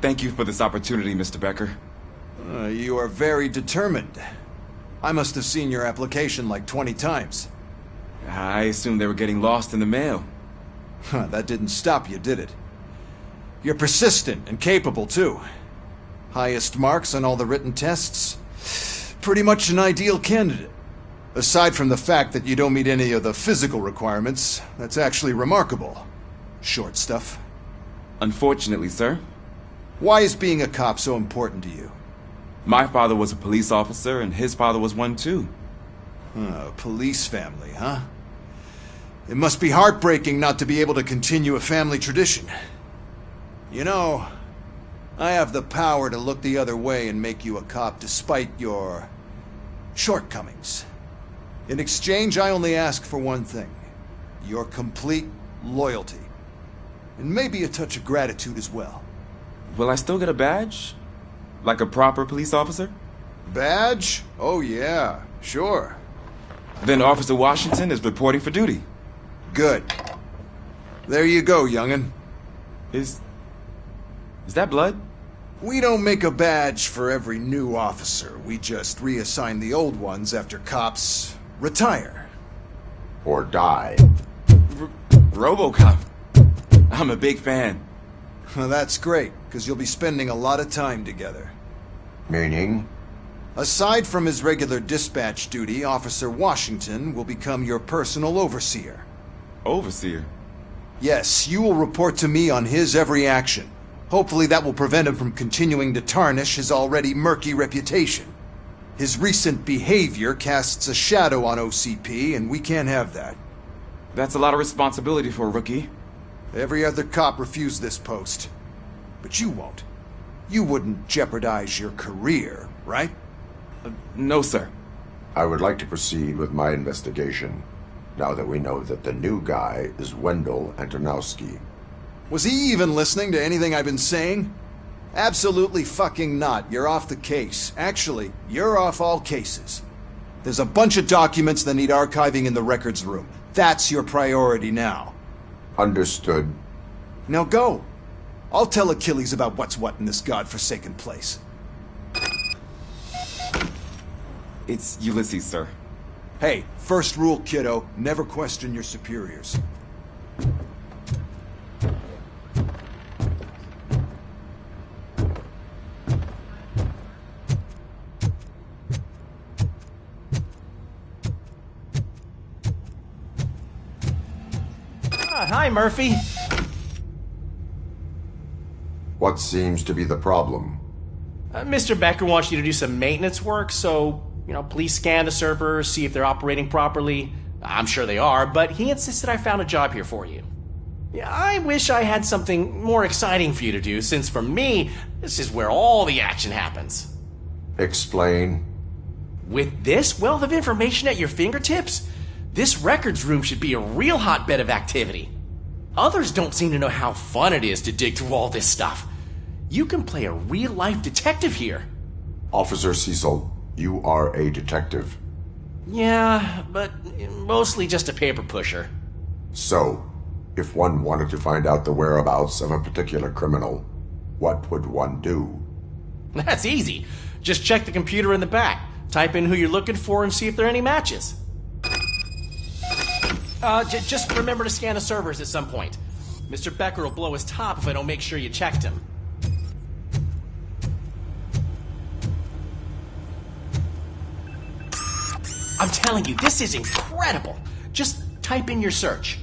Thank you for this opportunity, Mr. Becker. You are very determined. I must have seen your application like 20 times. I assumed they were getting lost in the mail. That didn't stop you, did it? You're persistent and capable, too. Highest marks on all the written tests. Pretty much an ideal candidate. Aside from the fact that you don't meet any of the physical requirements, that's actually remarkable. Short stuff. Unfortunately, sir. Why is being a cop so important to you? My father was a police officer, and his father was one too. Police family, huh? It must be heartbreaking not to be able to continue a family tradition. You know, I have the power to look the other way and make you a cop despite your shortcomings. In exchange, I only ask for one thing. Your complete loyalty. And maybe a touch of gratitude as well. Will I still get a badge? Like a proper police officer? Badge? Oh yeah, sure. Then Officer Washington is reporting for duty. Good. There you go, young'un. Is that blood? We don't make a badge for every new officer. We just reassign the old ones after cops retire. Or die. Robocop. I'm a big fan. Well, that's great, because you'll be spending a lot of time together. Meaning? Aside from his regular dispatch duty, Officer Washington will become your personal overseer. Overseer? Yes, you will report to me on his every action. Hopefully that will prevent him from continuing to tarnish his already murky reputation. His recent behavior casts a shadow on OCP, and we can't have that. That's a lot of responsibility for a rookie. Every other cop refused this post. But you won't. You wouldn't jeopardize your career, right? No, sir. I would like to proceed with my investigation, now that we know that the new guy is Wendell Antonowski. Was he even listening to anything I've been saying? Absolutely fucking not. You're off the case. Actually, you're off all cases. There's a bunch of documents that need archiving in the records room. That's your priority now. Understood. Now go. I'll tell Achilles about what's what in this godforsaken place. It's Ulysses, sir. Hey, first rule, kiddo, never question your superiors. Hi, Murphy. What seems to be the problem? Mr. Becker wants you to do some maintenance work, so, please scan the servers, see if they're operating properly. I'm sure they are, but he insisted I found a job here for you. Yeah, I wish I had something more exciting for you to do, since for me, this is where all the action happens. Explain. With this wealth of information at your fingertips, this records room should be a real hotbed of activity. Others don't seem to know how fun it is to dig through all this stuff. You can play a real-life detective here. Officer Cecil, you are a detective. Yeah, but mostly just a paper pusher. So, if one wanted to find out the whereabouts of a particular criminal, what would one do? That's easy. Just check the computer in the back, type in who you're looking for, and see if there are any matches. Just remember to scan the servers at some point. Mr. Becker will blow his top if I don't make sure you checked him. I'm telling you, this is incredible. Just type in your search.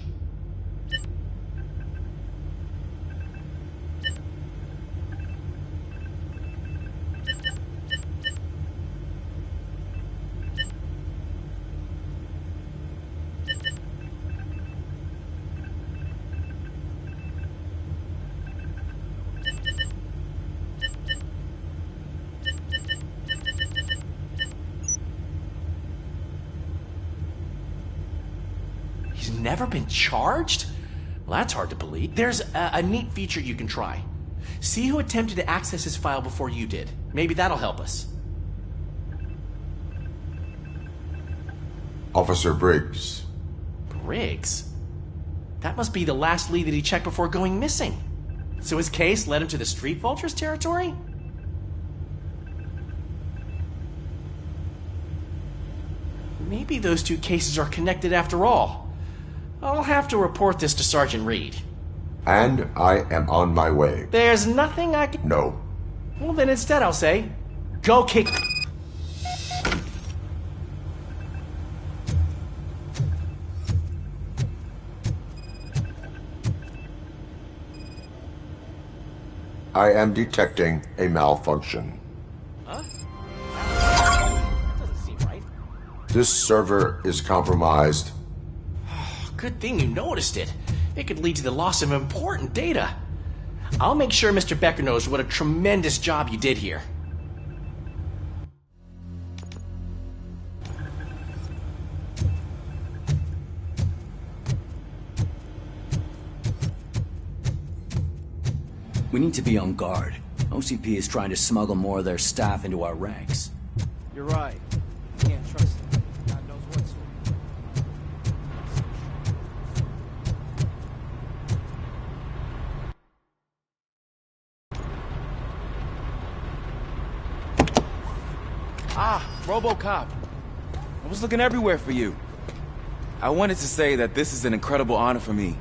He's never been charged? Well, that's hard to believe. There's a neat feature you can try. See who attempted to access his file before you did. Maybe that'll help us. Officer Briggs. Briggs? That must be the last lead that he checked before going missing. So his case led him to the Street Vultures territory? Maybe those two cases are connected after all. I'll have to report this to Sergeant Reed. And I am on my way. There's nothing I can... No. Well, then instead I'll say, go kick... I am detecting a malfunction. Huh? That doesn't seem right. This server is compromised. Good thing you noticed it. It could lead to the loss of important data. I'll make sure Mr. Becker knows what a tremendous job you did here. We need to be on guard. OCP is trying to smuggle more of their staff into our ranks. You're right. Can't trust them. God knows what sort. Ah, Robocop. I was looking everywhere for you. I wanted to say that this is an incredible honor for me.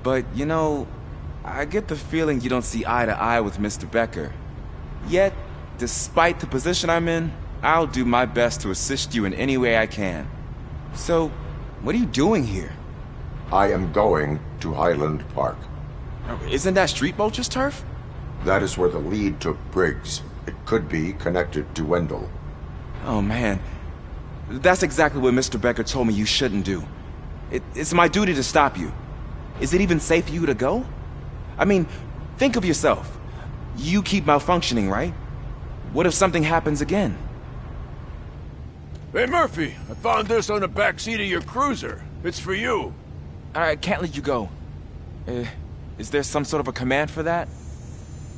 But, you know, I get the feeling you don't see eye to eye with Mr. Becker. Yet, despite the position I'm in, I'll do my best to assist you in any way I can. So, what are you doing here? I am going to Highland Park. Isn't that Street Vulture's turf? That is where the lead took Briggs. It could be connected to Wendell. Oh man, that's exactly what Mr. Becker told me you shouldn't do. It's my duty to stop you. Is it even safe for you to go? I mean, think of yourself. You keep malfunctioning, right? What if something happens again? Hey, Murphy, I found this on the back seat of your cruiser. It's for you. I can't let you go. Is there some sort of a command for that?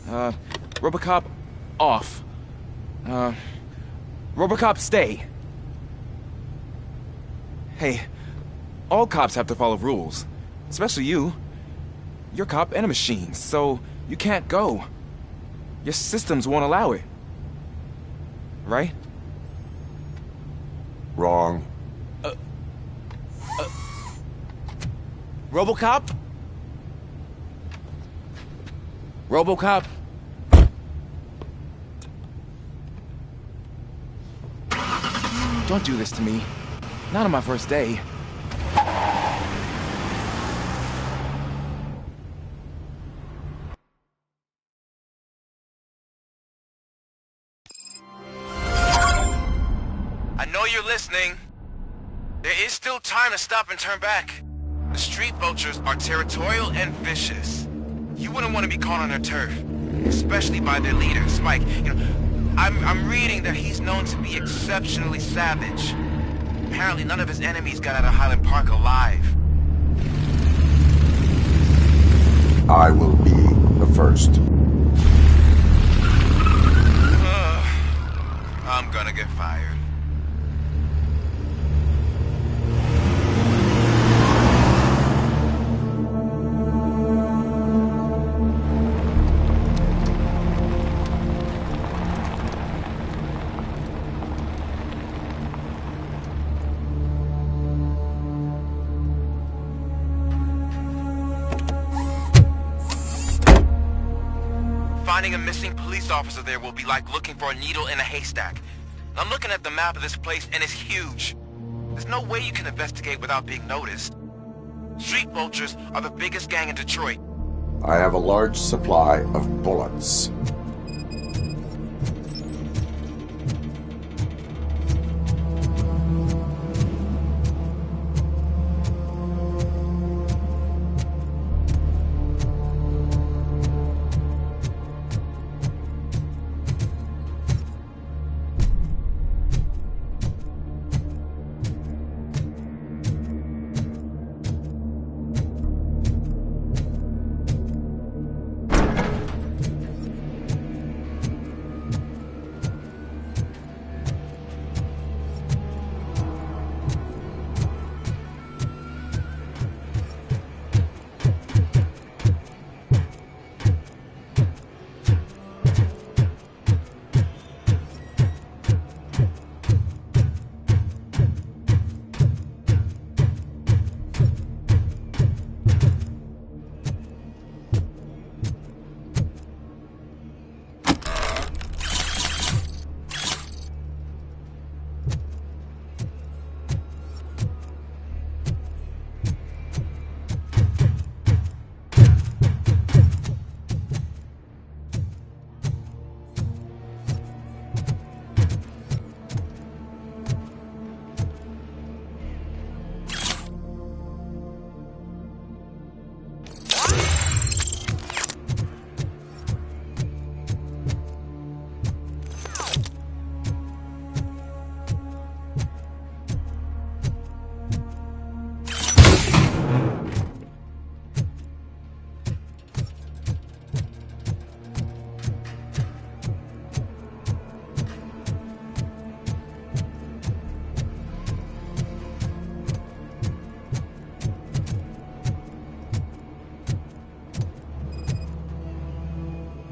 Robocop, off. Robocop, stay. Hey, all cops have to follow rules. Especially you. You're a cop and a machine, so you can't go. Your systems won't allow it. Right? Wrong. Robocop? Robocop? Don't do this to me. Not on my first day. I know you're listening. There is still time to stop and turn back. The Street Vultures are territorial and vicious. You wouldn't want to be caught on their turf, especially by their leader, Spike. You know, I'm reading that he's known to be exceptionally savage. Apparently none of his enemies got out of Highland Park alive. I will be the first. I'm gonna get fired. Finding a missing police officer there will be like looking for a needle in a haystack. I'm looking at the map of this place and it's huge. There's no way you can investigate without being noticed. Street Vultures are the biggest gang in Detroit. I have a large supply of bullets.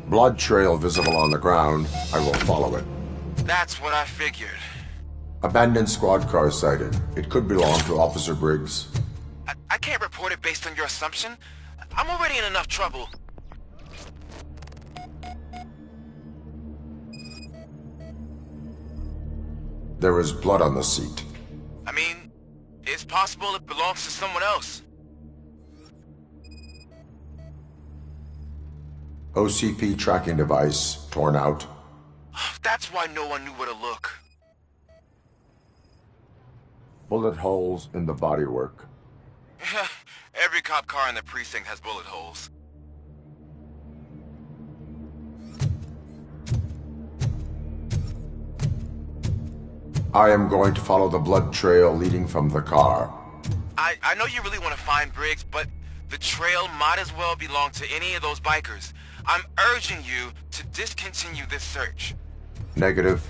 Blood trail visible on the ground. I will follow it. That's what I figured. Abandoned squad car sighted. It could belong to Officer Briggs. I can't report it based on your assumption. I'm already in enough trouble. There is blood on the seat. I mean, it's possible it belongs to someone else. OCP tracking device torn out. That's why no one knew where to look. Bullet holes in the bodywork. Every cop car in the precinct has bullet holes. I am going to follow the blood trail leading from the car. I know you really want to find Briggs, but the trail might as well belong to any of those bikers. I'm urging you to discontinue this search. Negative.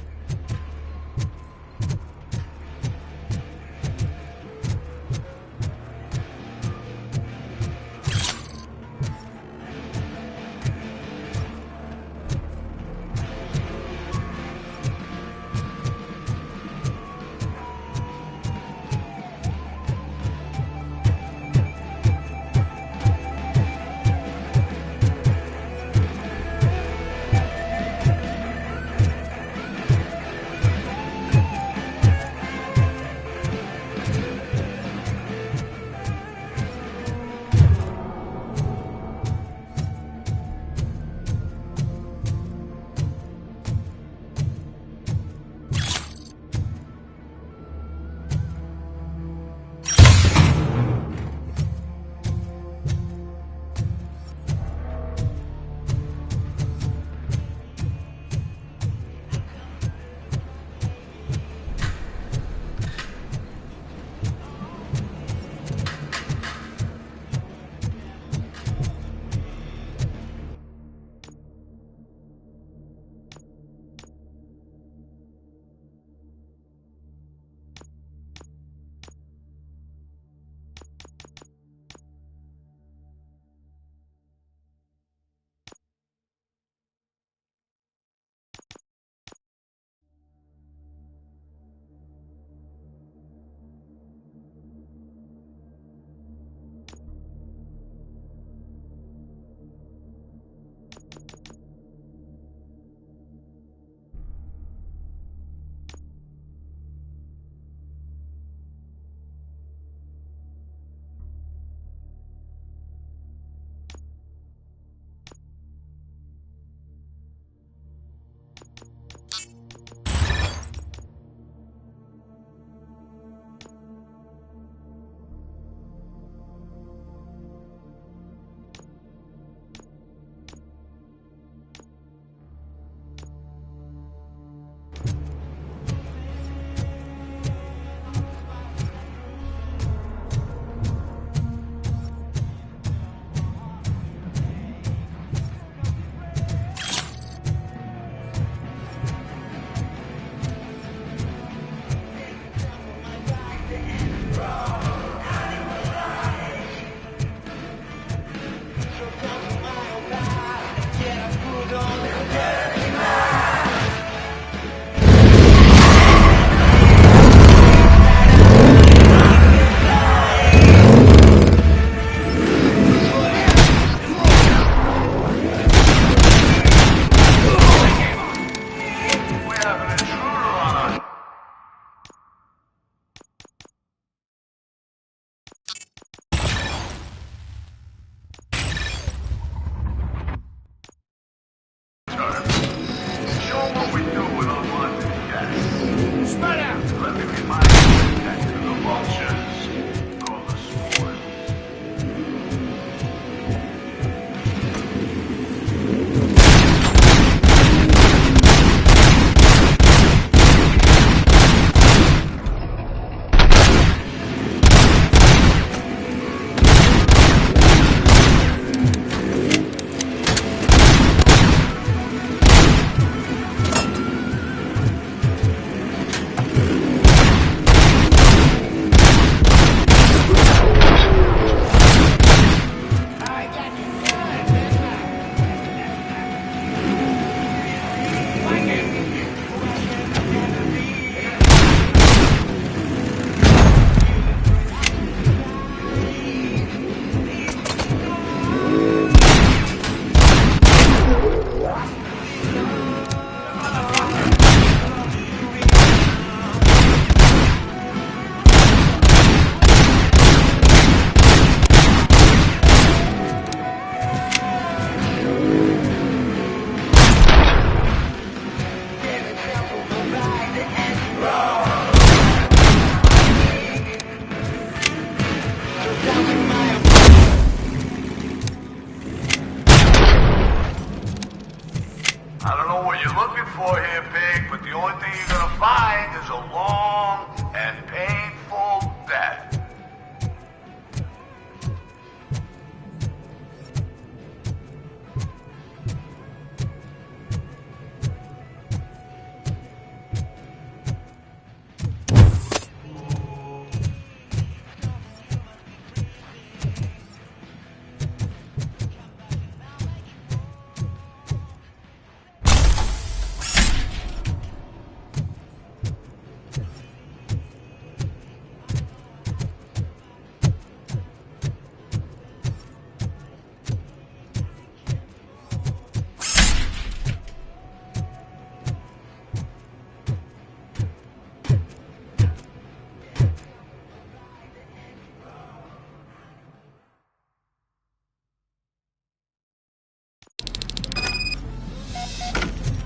what you're looking for here, pig, but the only thing you're gonna find is a long and painful death.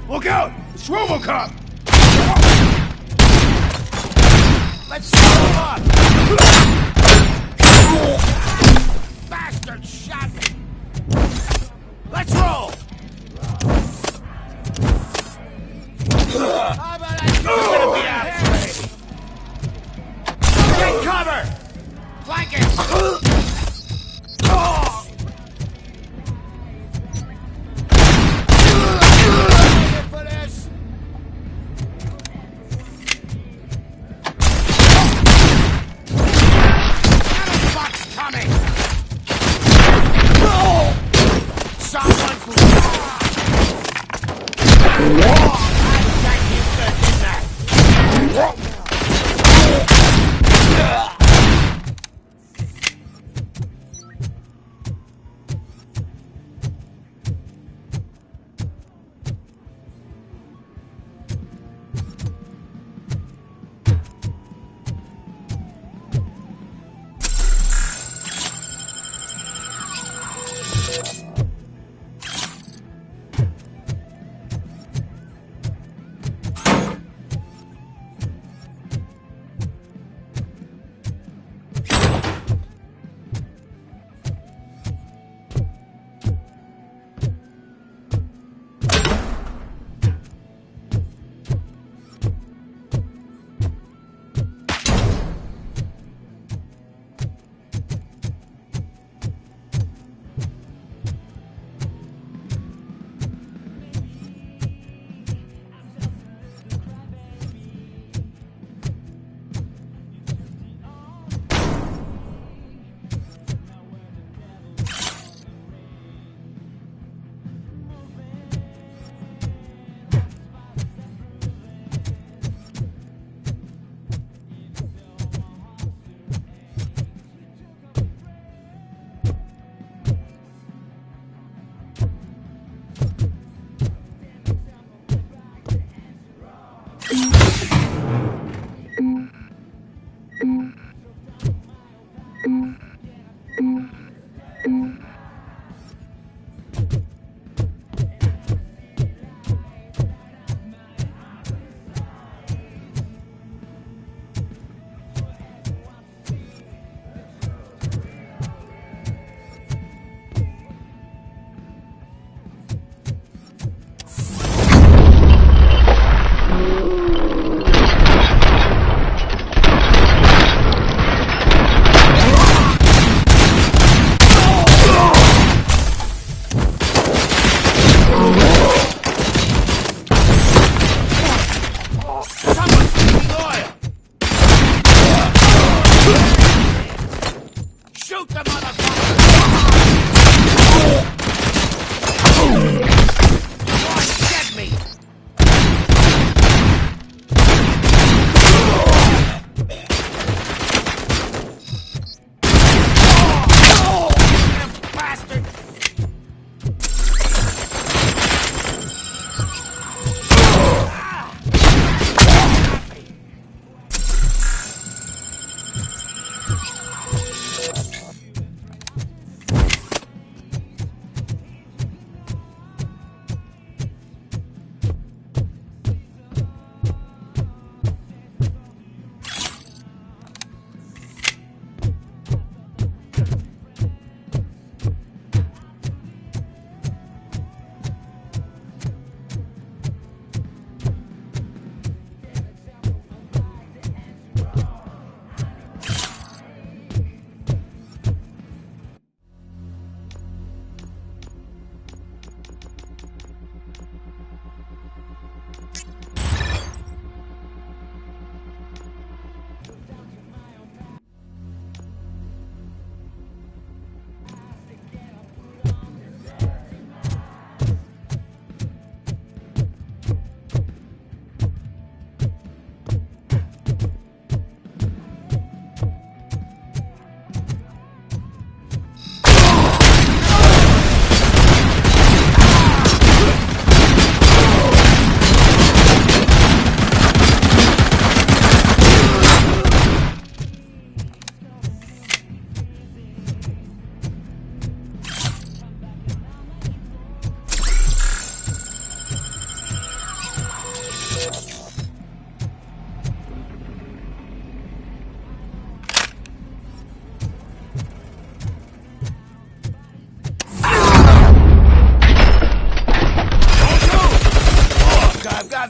Look out! It's Robocop! Let's slow him up! Bastard shot me! Let's roll! How about I gonna be out here? Take cover! Flank it! For this! Coming!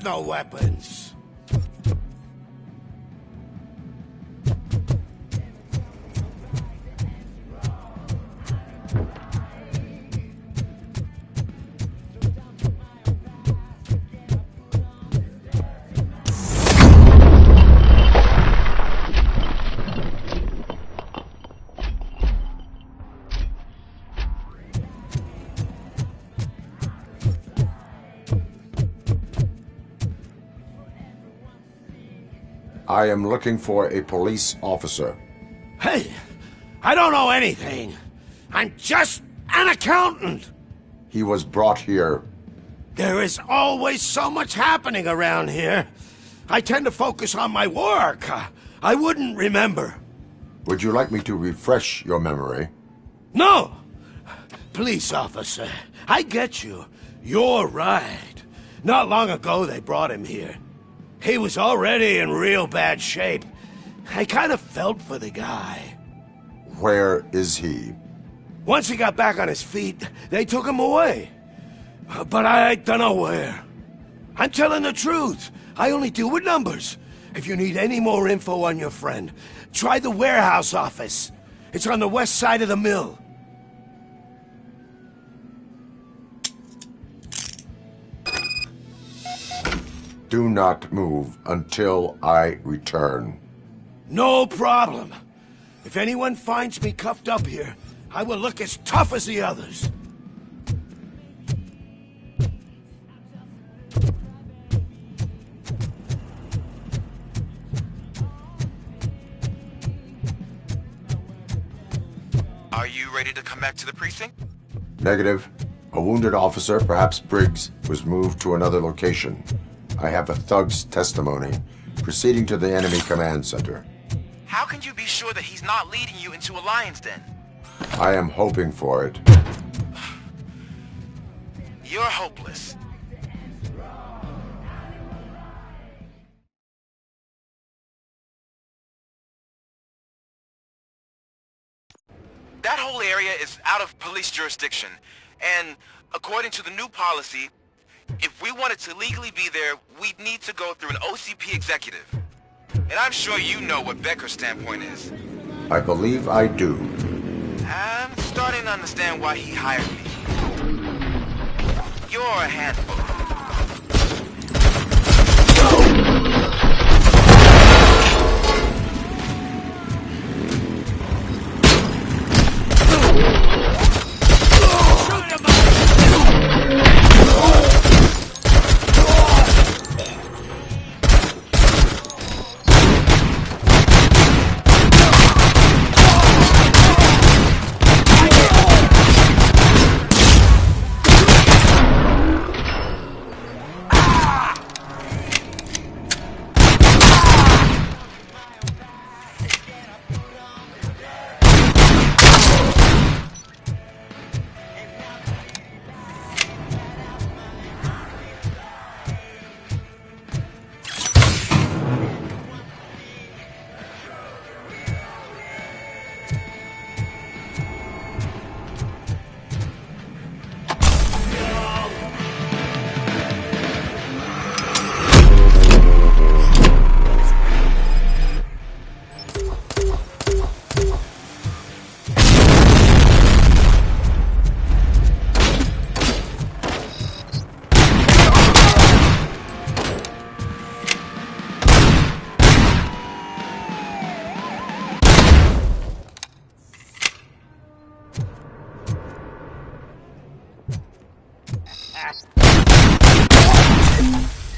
have no weapons. I am looking for a police officer. Hey, I don't know anything. I'm just an accountant. He was brought here. There is always so much happening around here. I tend to focus on my work. I wouldn't remember. Would you like me to refresh your memory? No! Police officer, I get you. You're right. Not long ago they brought him here. He was already in real bad shape. I kind of felt for the guy. Where is he? Once he got back on his feet, they took him away. But I don't know where. I'm telling the truth. I only deal with numbers. If you need any more info on your friend, try the warehouse office. It's on the west side of the mill. Do not move until I return. No problem. If anyone finds me cuffed up here, I will look as tough as the others. Are you ready to come back to the precinct? Negative. A wounded officer, perhaps Briggs, was moved to another location. I have a thug's testimony, proceeding to the enemy command center. How can you be sure that he's not leading you into a lion's den? I am hoping for it. You're hopeless. That whole area is out of police jurisdiction, and according to the new policy, if we wanted to legally be there, we'd need to go through an OCP executive. And I'm sure you know what Becker's standpoint is. I believe I do. I'm starting to understand why he hired me. You're a handful.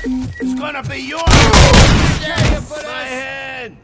It's gonna be yours! My head!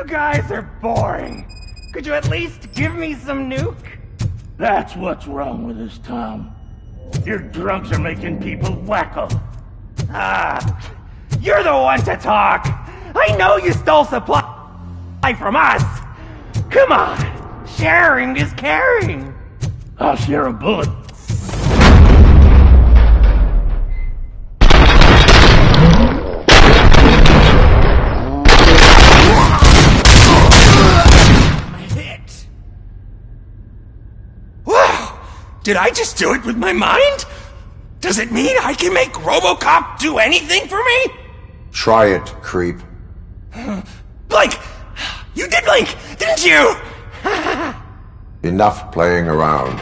guys are boring. Could you at least give me some nuke? That's what's wrong with this town. Your drugs are making people wacko. Ah, you're the one to talk. I know you stole supply from us. Come on, sharing is caring. I'll share a bullet. Did I just do it with my mind? Does it mean I can make Robocop do anything for me? Try it, creep. Blink! You did blink, didn't you? Enough playing around.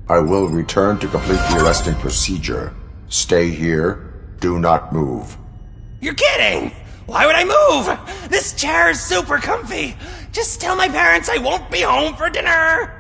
I will return to complete the arresting procedure. Stay here. Do not move. You're kidding! Why would I move? This chair is super comfy. Just tell my parents I won't be home for dinner.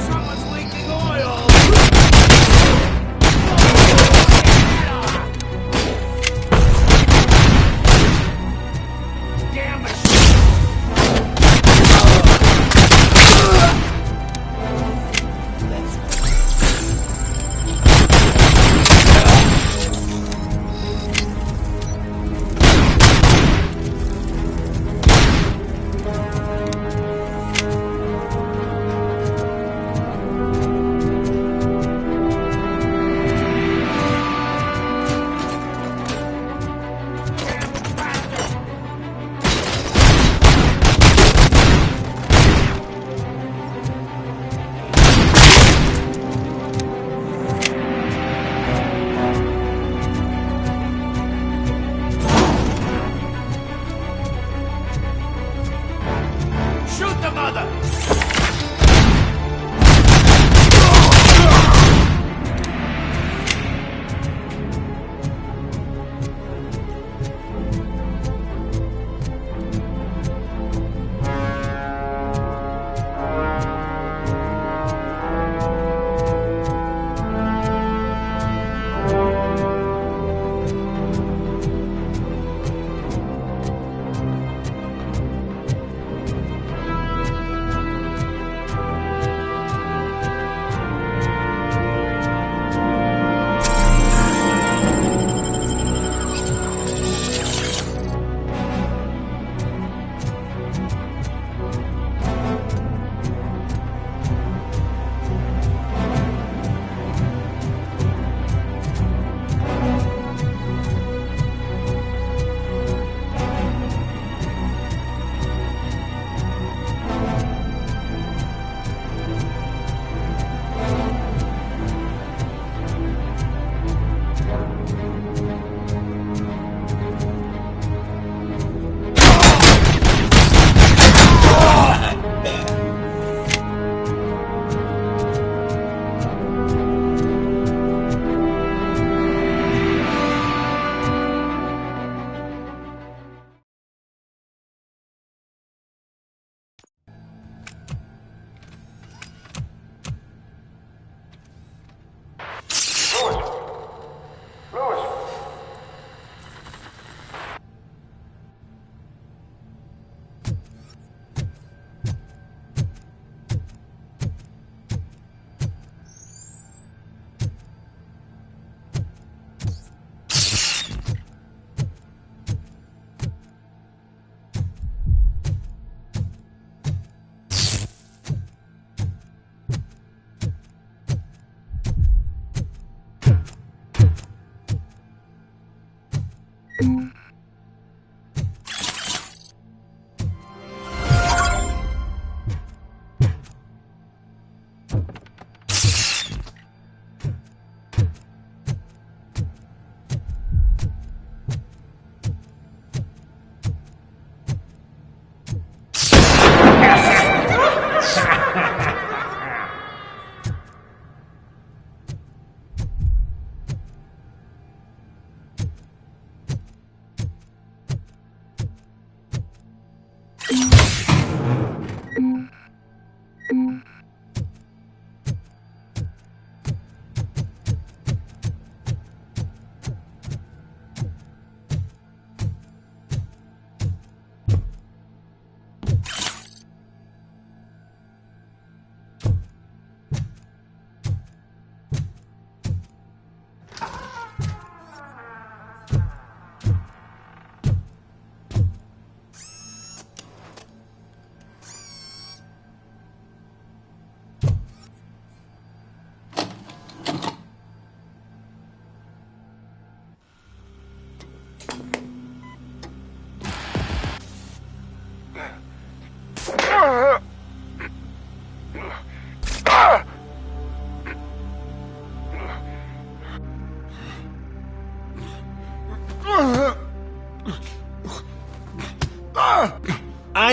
Someone's leaking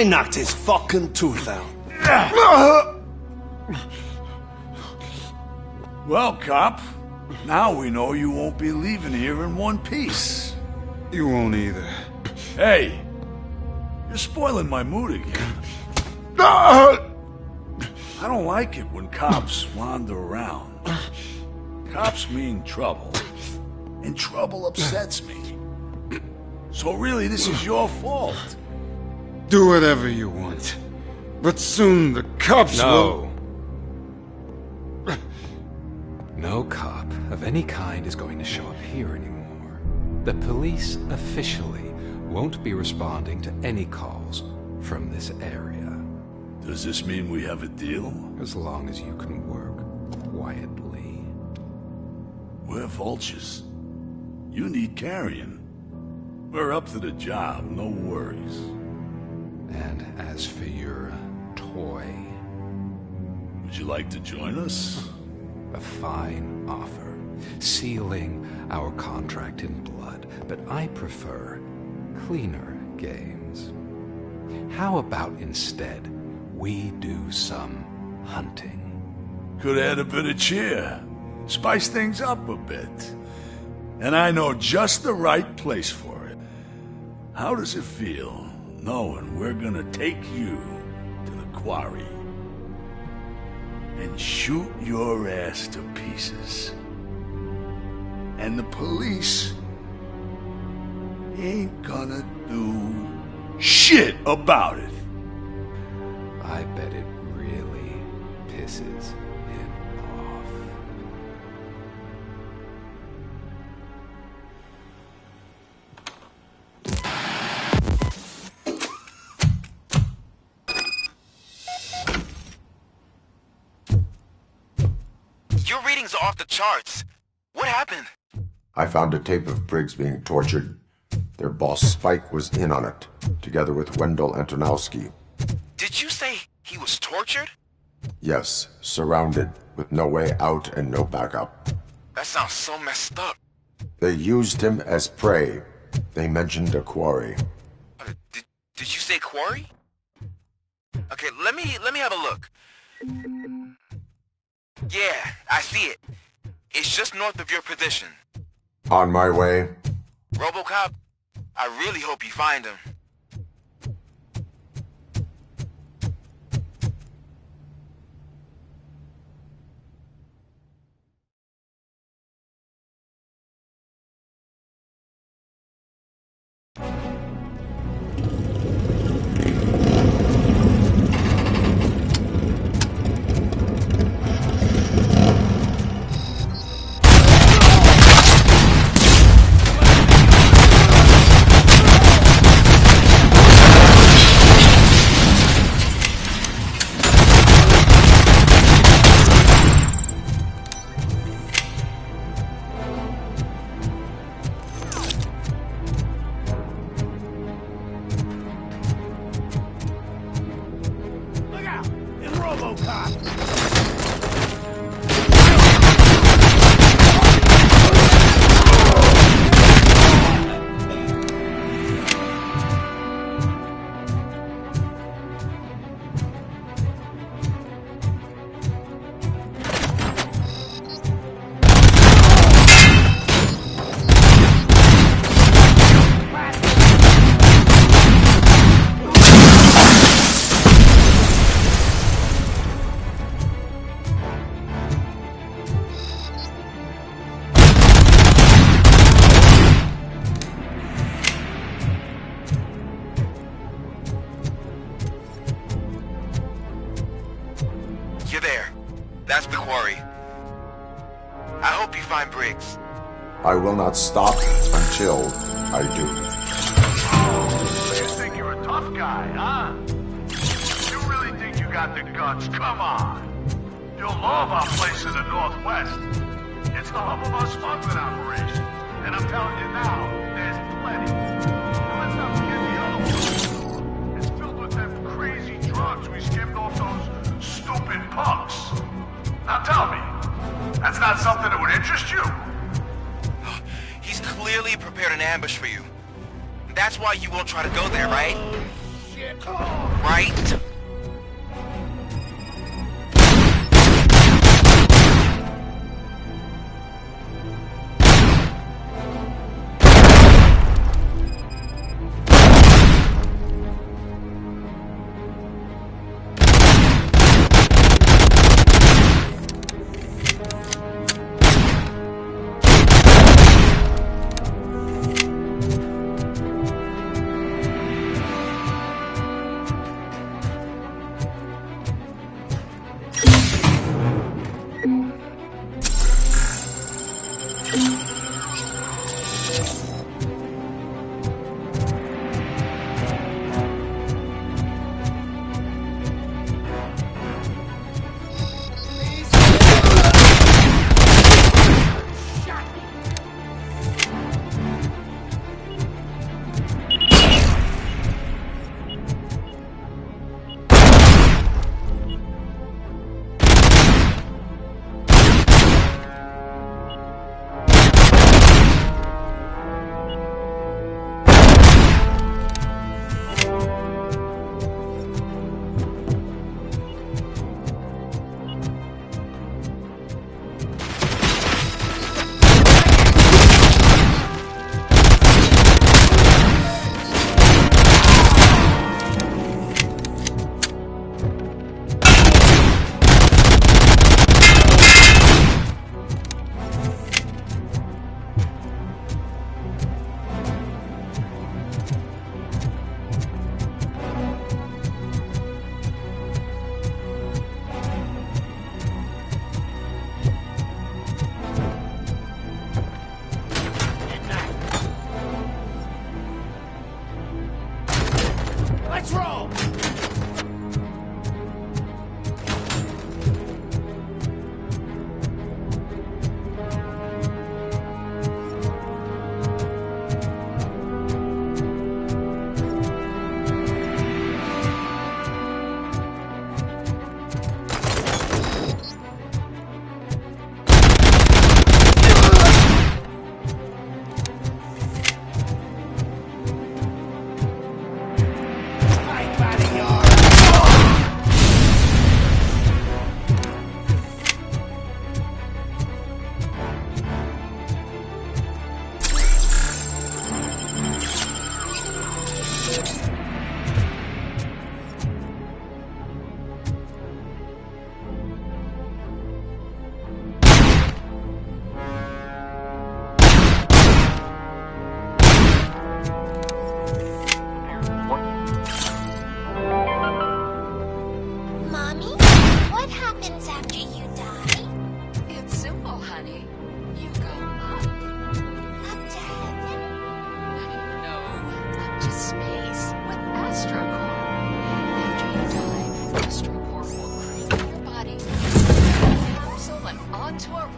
I knocked his fucking tooth out. Well, cop, now we know you won't be leaving here in one piece. You won't either. Hey, you're spoiling my mood again. I don't like it when cops wander around. Cops mean trouble, and trouble upsets me. So really, this is your fault. Do whatever you want. But soon the cops will... No cop of any kind is going to show up here anymore. The police officially won't be responding to any calls from this area. Does this mean we have a deal? As long as you can work quietly. We're vultures. You need carrying. We're up to the job, no worries. And as for your toy... Would you like to join us? A fine offer, sealing our contract in blood, but I prefer cleaner games. How about instead we do some hunting? Could add a bit of cheer, spice things up a bit. And I know just the right place for it. How does it feel knowing we're gonna take you to the quarry and shoot your ass to pieces? And the police ain't gonna do shit about it. I bet it really pisses him off. Your readings are off the charts. What happened? I found a tape of Briggs being tortured. Their boss Spike was in on it, together with Wendell Antonowski. Did you say he was tortured? Yes, surrounded, with no way out and no backup. That sounds so messed up. They used him as prey. They mentioned a quarry. Did you say quarry? Okay, let me have a look. Yeah, I see it. It's just north of your position. On my way. Robocop, I really hope you find him. You're there. That's the quarry. I hope you find Briggs. I will not stop until I do. So you think you're a tough guy, huh? You really think you got the guts? Come on. You'll love our place in the Northwest. It's the hub of our smuggling operation. And I'm telling you now, there's plenty. And let's not forget the other one. It's filled with them crazy drugs we skimmed off those stupid punks. Now tell me, that's not something that would interest you? He's clearly prepared an ambush for you. That's why you won't try to go there, right? Shit! Right? Let's roll!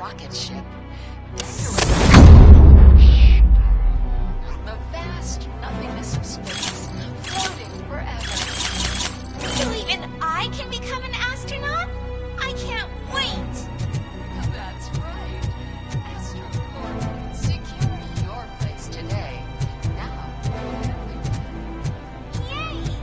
rocket ship. The vast nothingness of space, floating forever. So even I can become an astronaut? I can't wait! That's right. AstroCorp, secure your place today. Now, yay!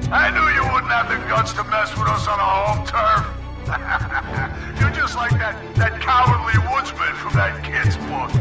I knew you wouldn't have the guts to mess with us on our home turf. You're just like that cowardly woodsman from that kid's book.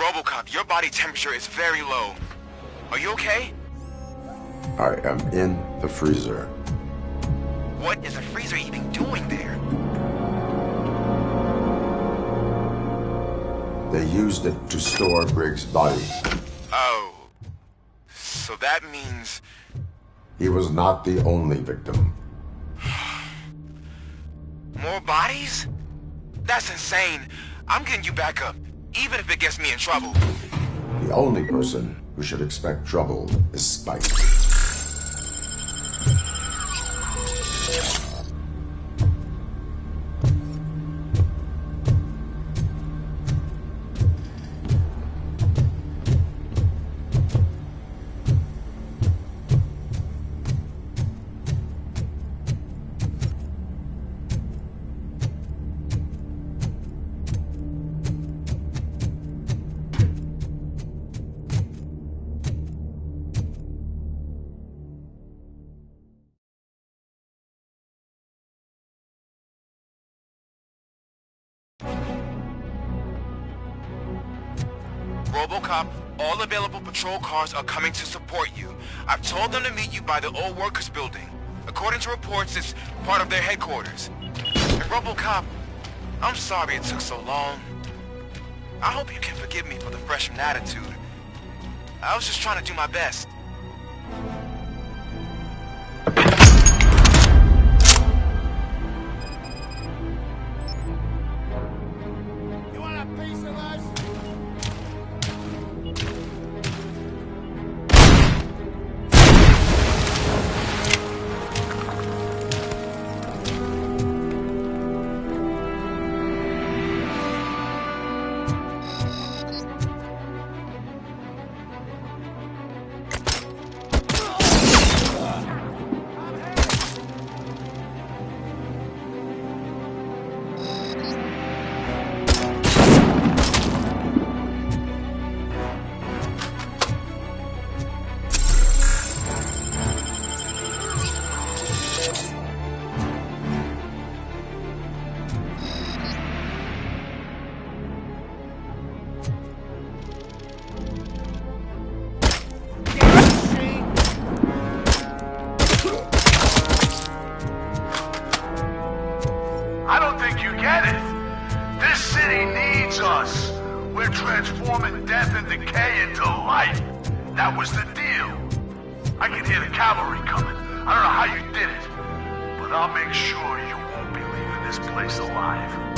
Robocop, your body temperature is very low. Are you okay? I am in the freezer. What is the freezer even doing there? They used it to store Briggs' body. Oh. So that means... He was not the only victim. More bodies? That's insane. I'm getting you back up, even if it gets me in trouble. The only person who should expect trouble is Spike. Robocop, all available patrol cars are coming to support you. I've told them to meet you by the old workers building. According to reports, it's part of their headquarters. And Robocop, I'm sorry it took so long. I hope you can forgive me for the freshman attitude. I was just trying to do my best. You want a piece of us? I don't think you get it. This city needs us. We're transforming death and decay into life. That was the deal. I can hear the cavalry coming. I don't know how you did it, but I'll make sure you won't be leaving this place alive.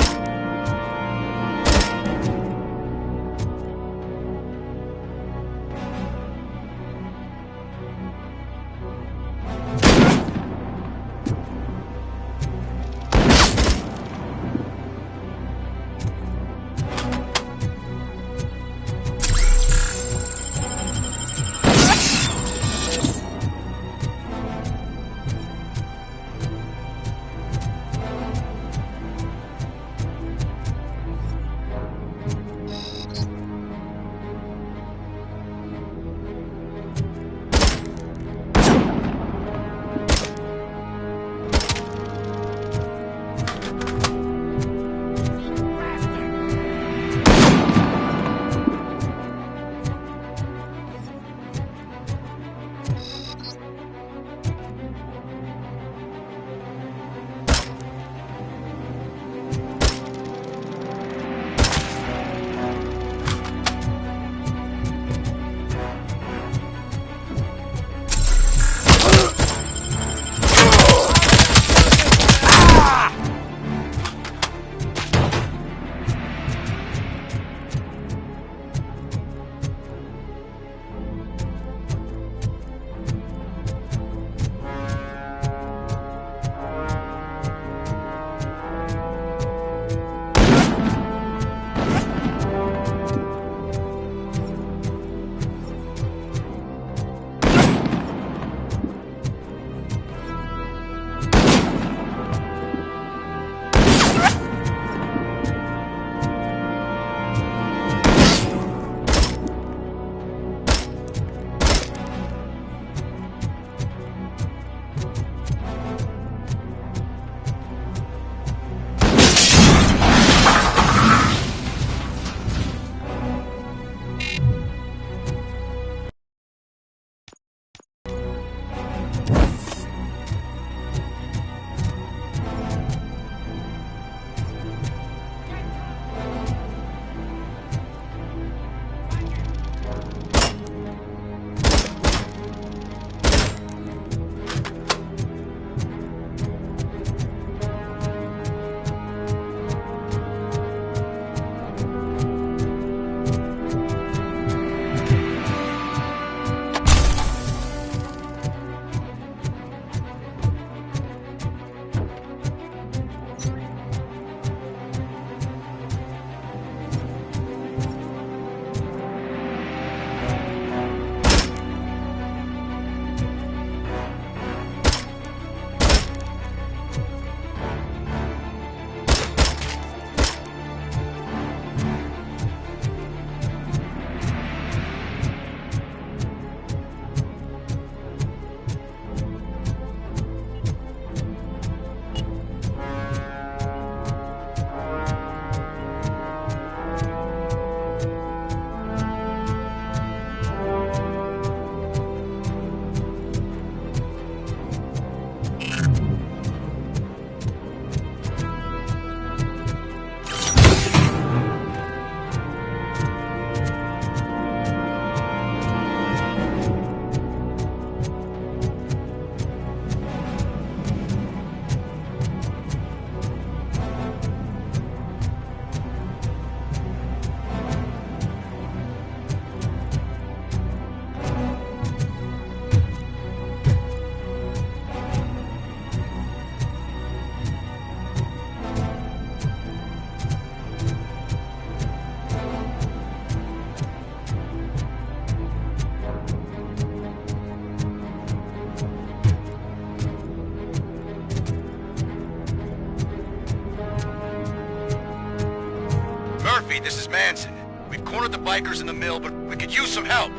We've cornered the bikers in the mill, but we could use some help.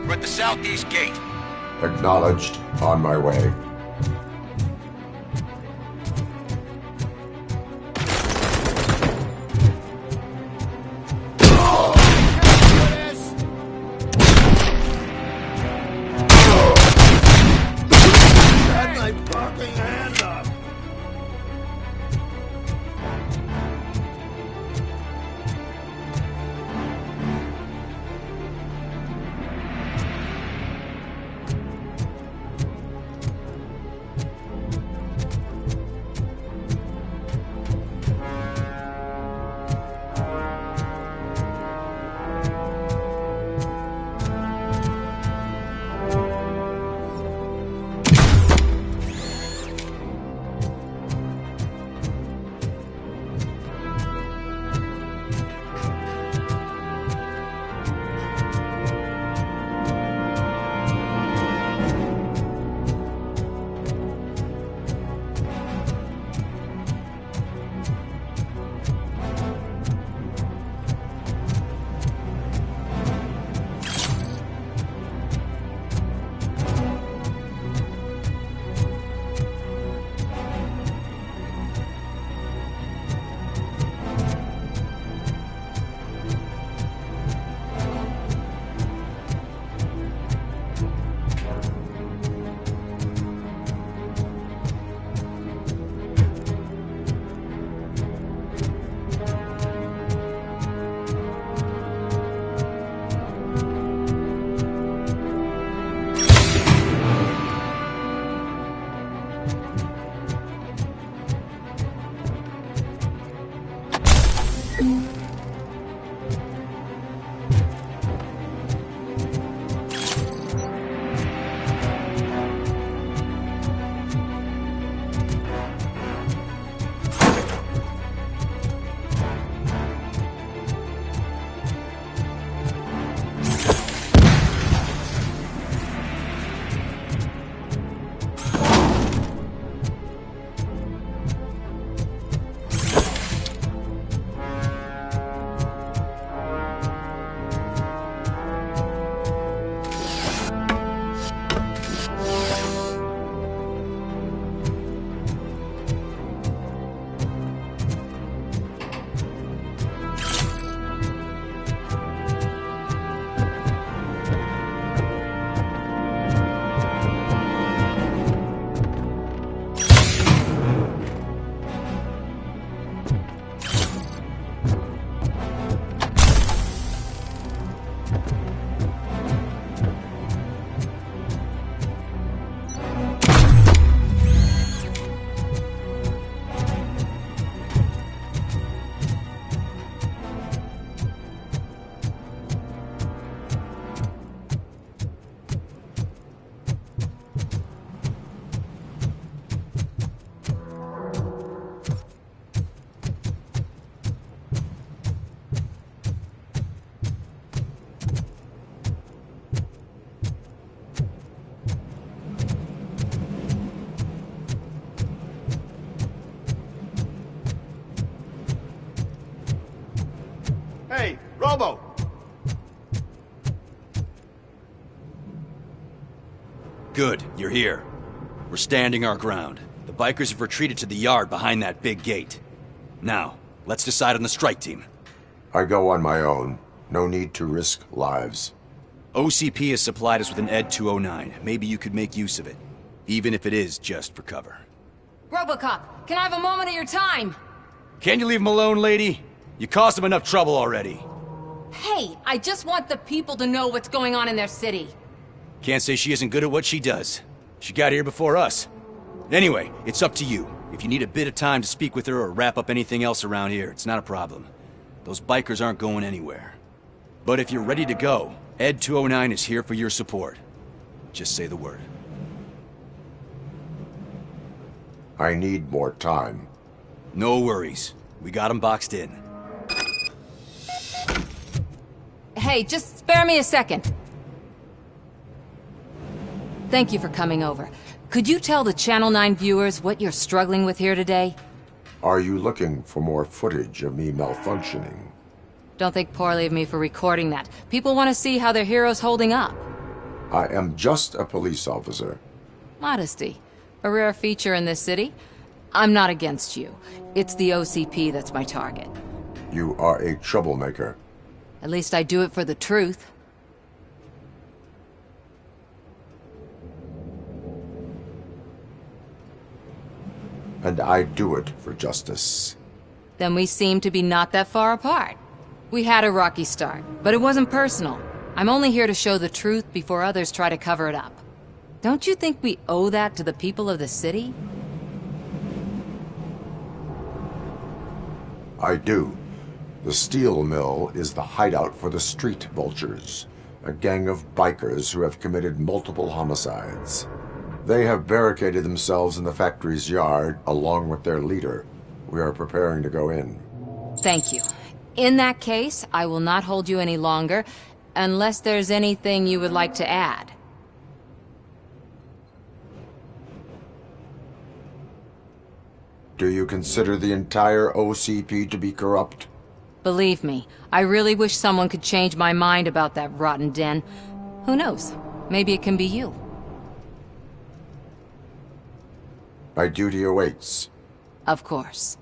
We're at the southeast gate. Acknowledged. On my way. Hey, Robo! Good, you're here. We're standing our ground. The bikers have retreated to the yard behind that big gate. Now, let's decide on the strike team. I go on my own. No need to risk lives. OCP has supplied us with an ED 209. Maybe you could make use of it. Even if it is just for cover. Robocop, can I have a moment of your time? Can you leave him alone, lady? You caused him enough trouble already. Hey, I just want the people to know what's going on in their city. Can't say she isn't good at what she does. She got here before us. Anyway, it's up to you. If you need a bit of time to speak with her or wrap up anything else around here, it's not a problem. Those bikers aren't going anywhere. But if you're ready to go, ED 209 is here for your support. Just say the word. I need more time. No worries. We got him boxed in. Hey, just spare me a second. Thank you for coming over. Could you tell the Channel 9 viewers what you're struggling with here today? Are you looking for more footage of me malfunctioning? Don't think poorly of me for recording that. People want to see how their hero's holding up. I am just a police officer. Modesty. A rare feature in this city. I'm not against you. It's the OCP that's my target. You are a troublemaker. At least I do it for the truth. And I do it for justice. Then we seem to be not that far apart. We had a rocky start, but it wasn't personal. I'm only here to show the truth before others try to cover it up. Don't you think we owe that to the people of the city? I do. The steel mill is the hideout for the street vultures, a gang of bikers who have committed multiple homicides. They have barricaded themselves in the factory's yard along with their leader. We are preparing to go in. Thank you. In that case, I will not hold you any longer, unless there's anything you would like to add. Do you consider the entire OCP to be corrupt? Believe me, I really wish someone could change my mind about that rotten den. Who knows? Maybe it can be you. My duty awaits. Of course.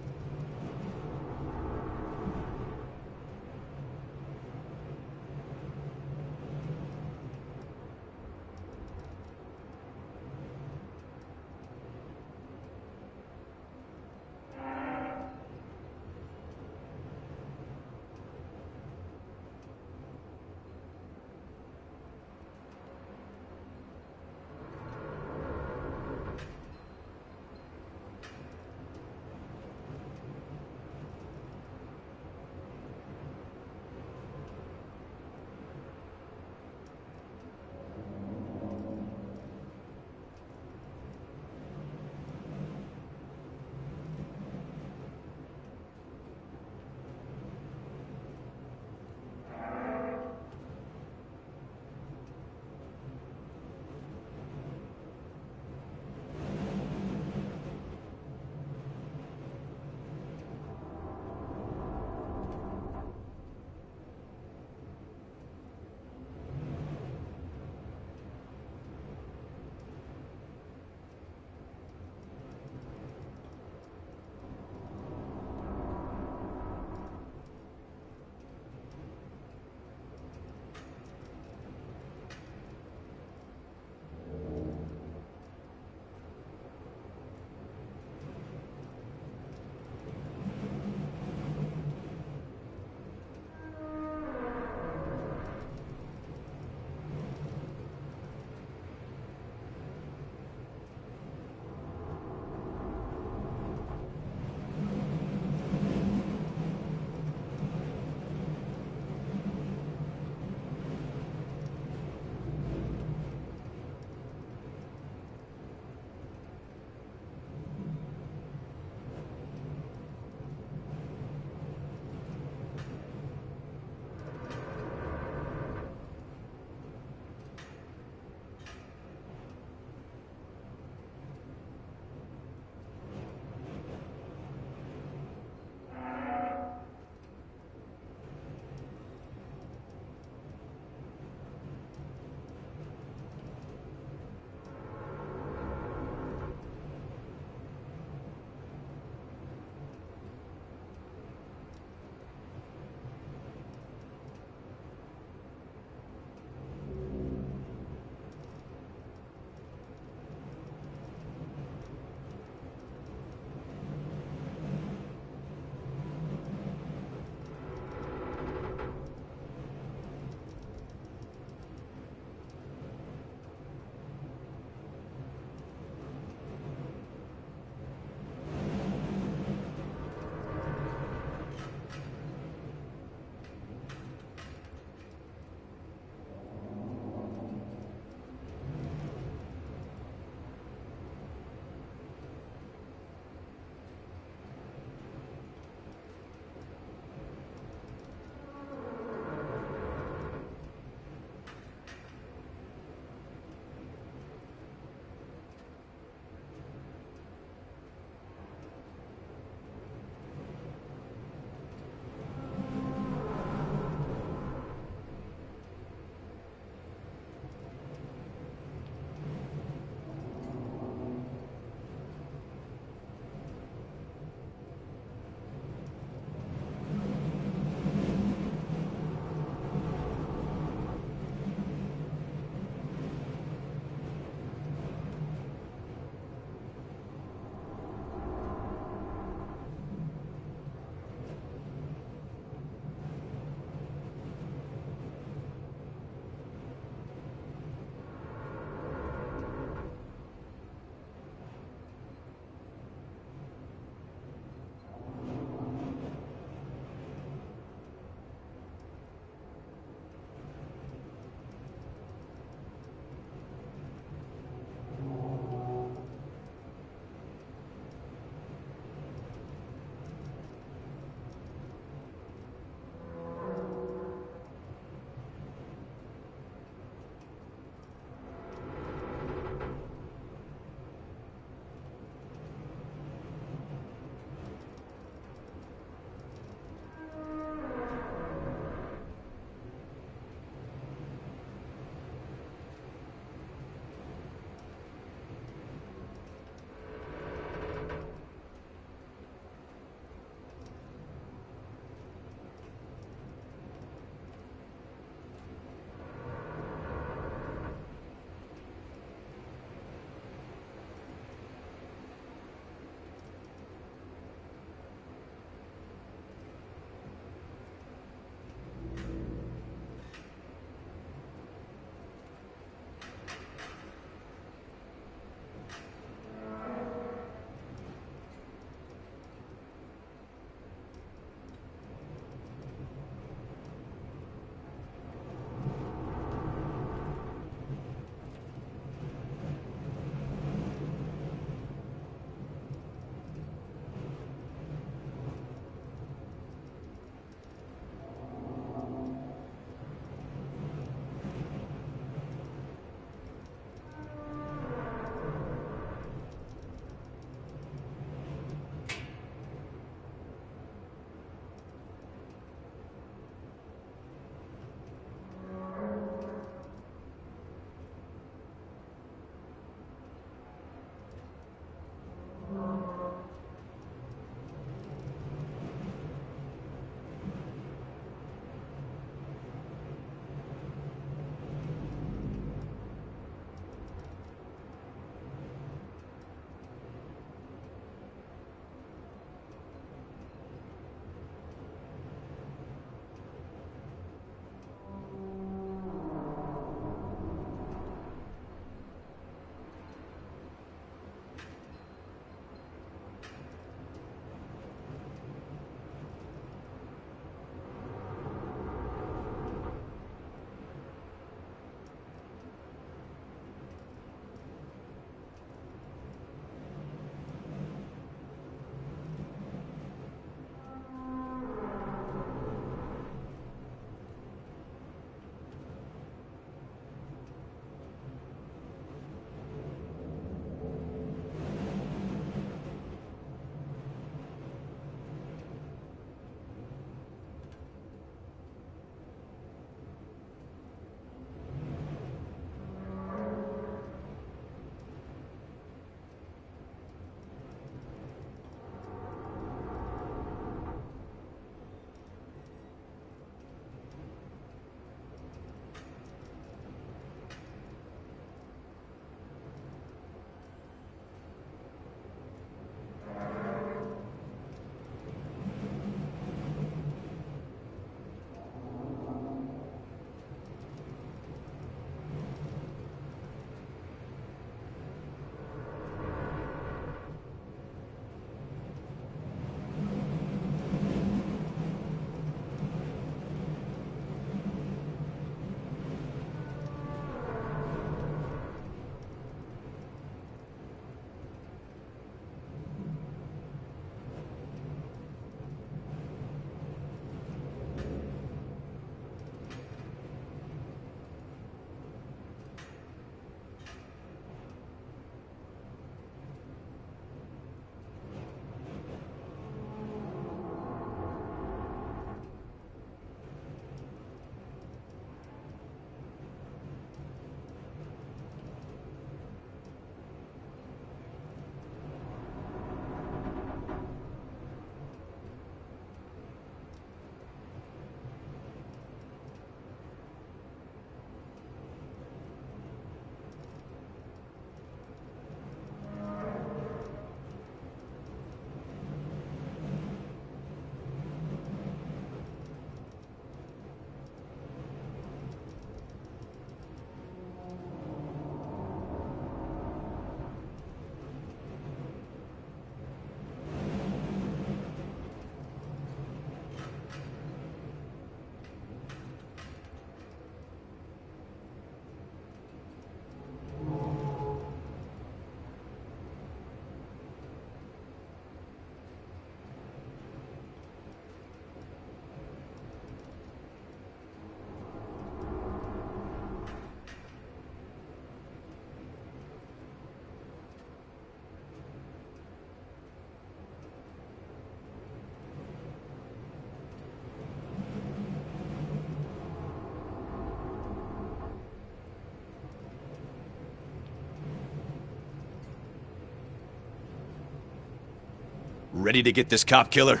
Ready to get this cop killer?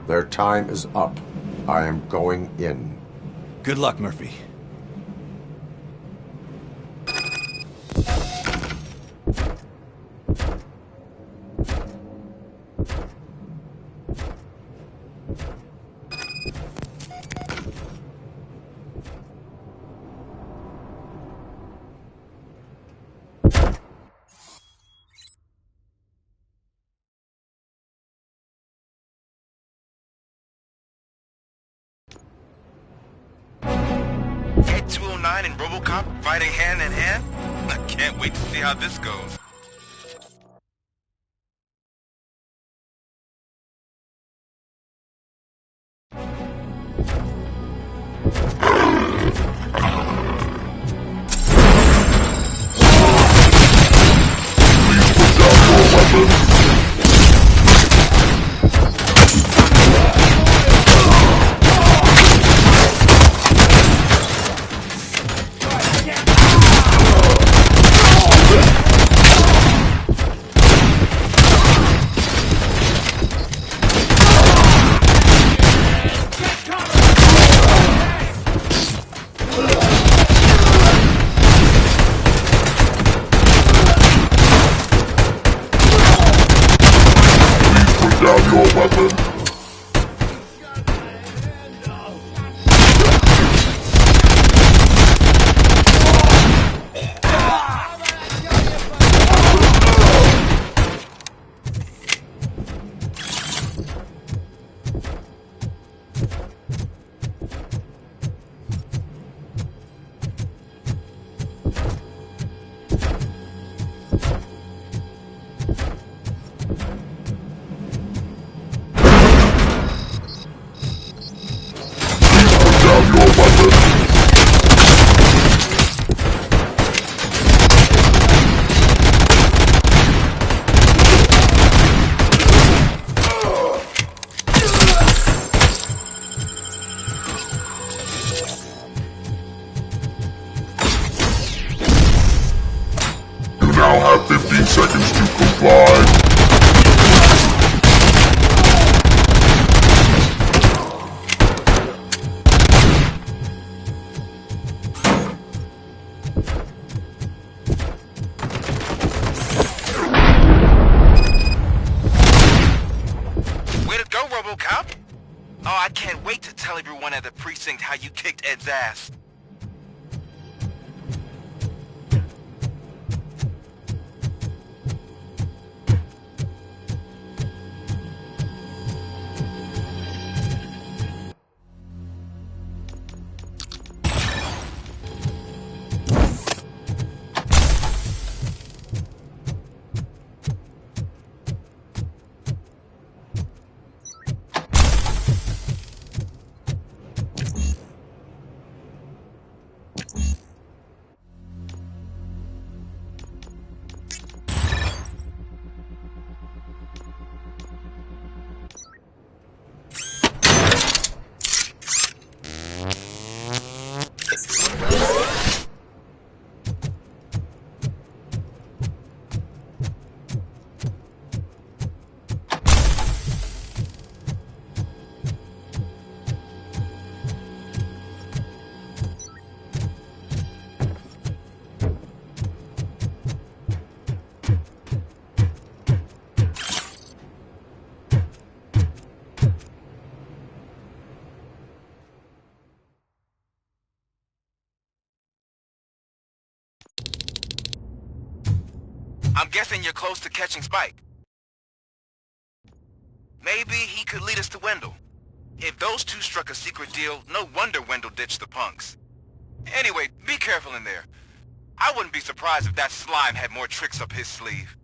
Their time is up. I am going in. Good luck, Murphy. Ed 209 and Robocop fighting hand in hand? I can't wait to see how this goes. now have 15 seconds to comply. Way to go, Robocop! Oh, I can't wait to tell everyone at the precinct how you kicked Ed's ass. I'm guessing you're close to catching Spike. Maybe he could lead us to Wendell. If those two struck a secret deal, no wonder Wendell ditched the punks. Anyway, be careful in there. I wouldn't be surprised if that slime had more tricks up his sleeve.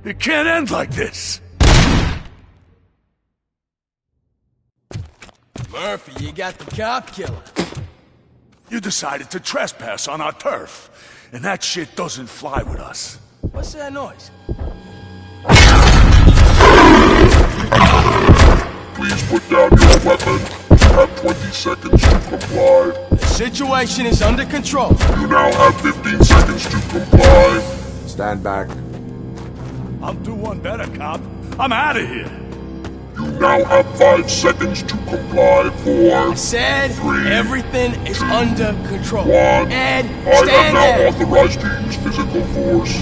It can't end like this. Murphy, you got the cop killer. You decided to trespass on our turf, and that shit doesn't fly with us. What's that noise? Please put down your weapon. You have 20 seconds to comply. The situation is under control. You now have 15 seconds to comply. Stand back. I'm doing better, cop. I'm out of here. You now have 5 seconds to comply. 4, I said 3, everything is under control. 1. Ed, I stand am now there. authorized to use physical force.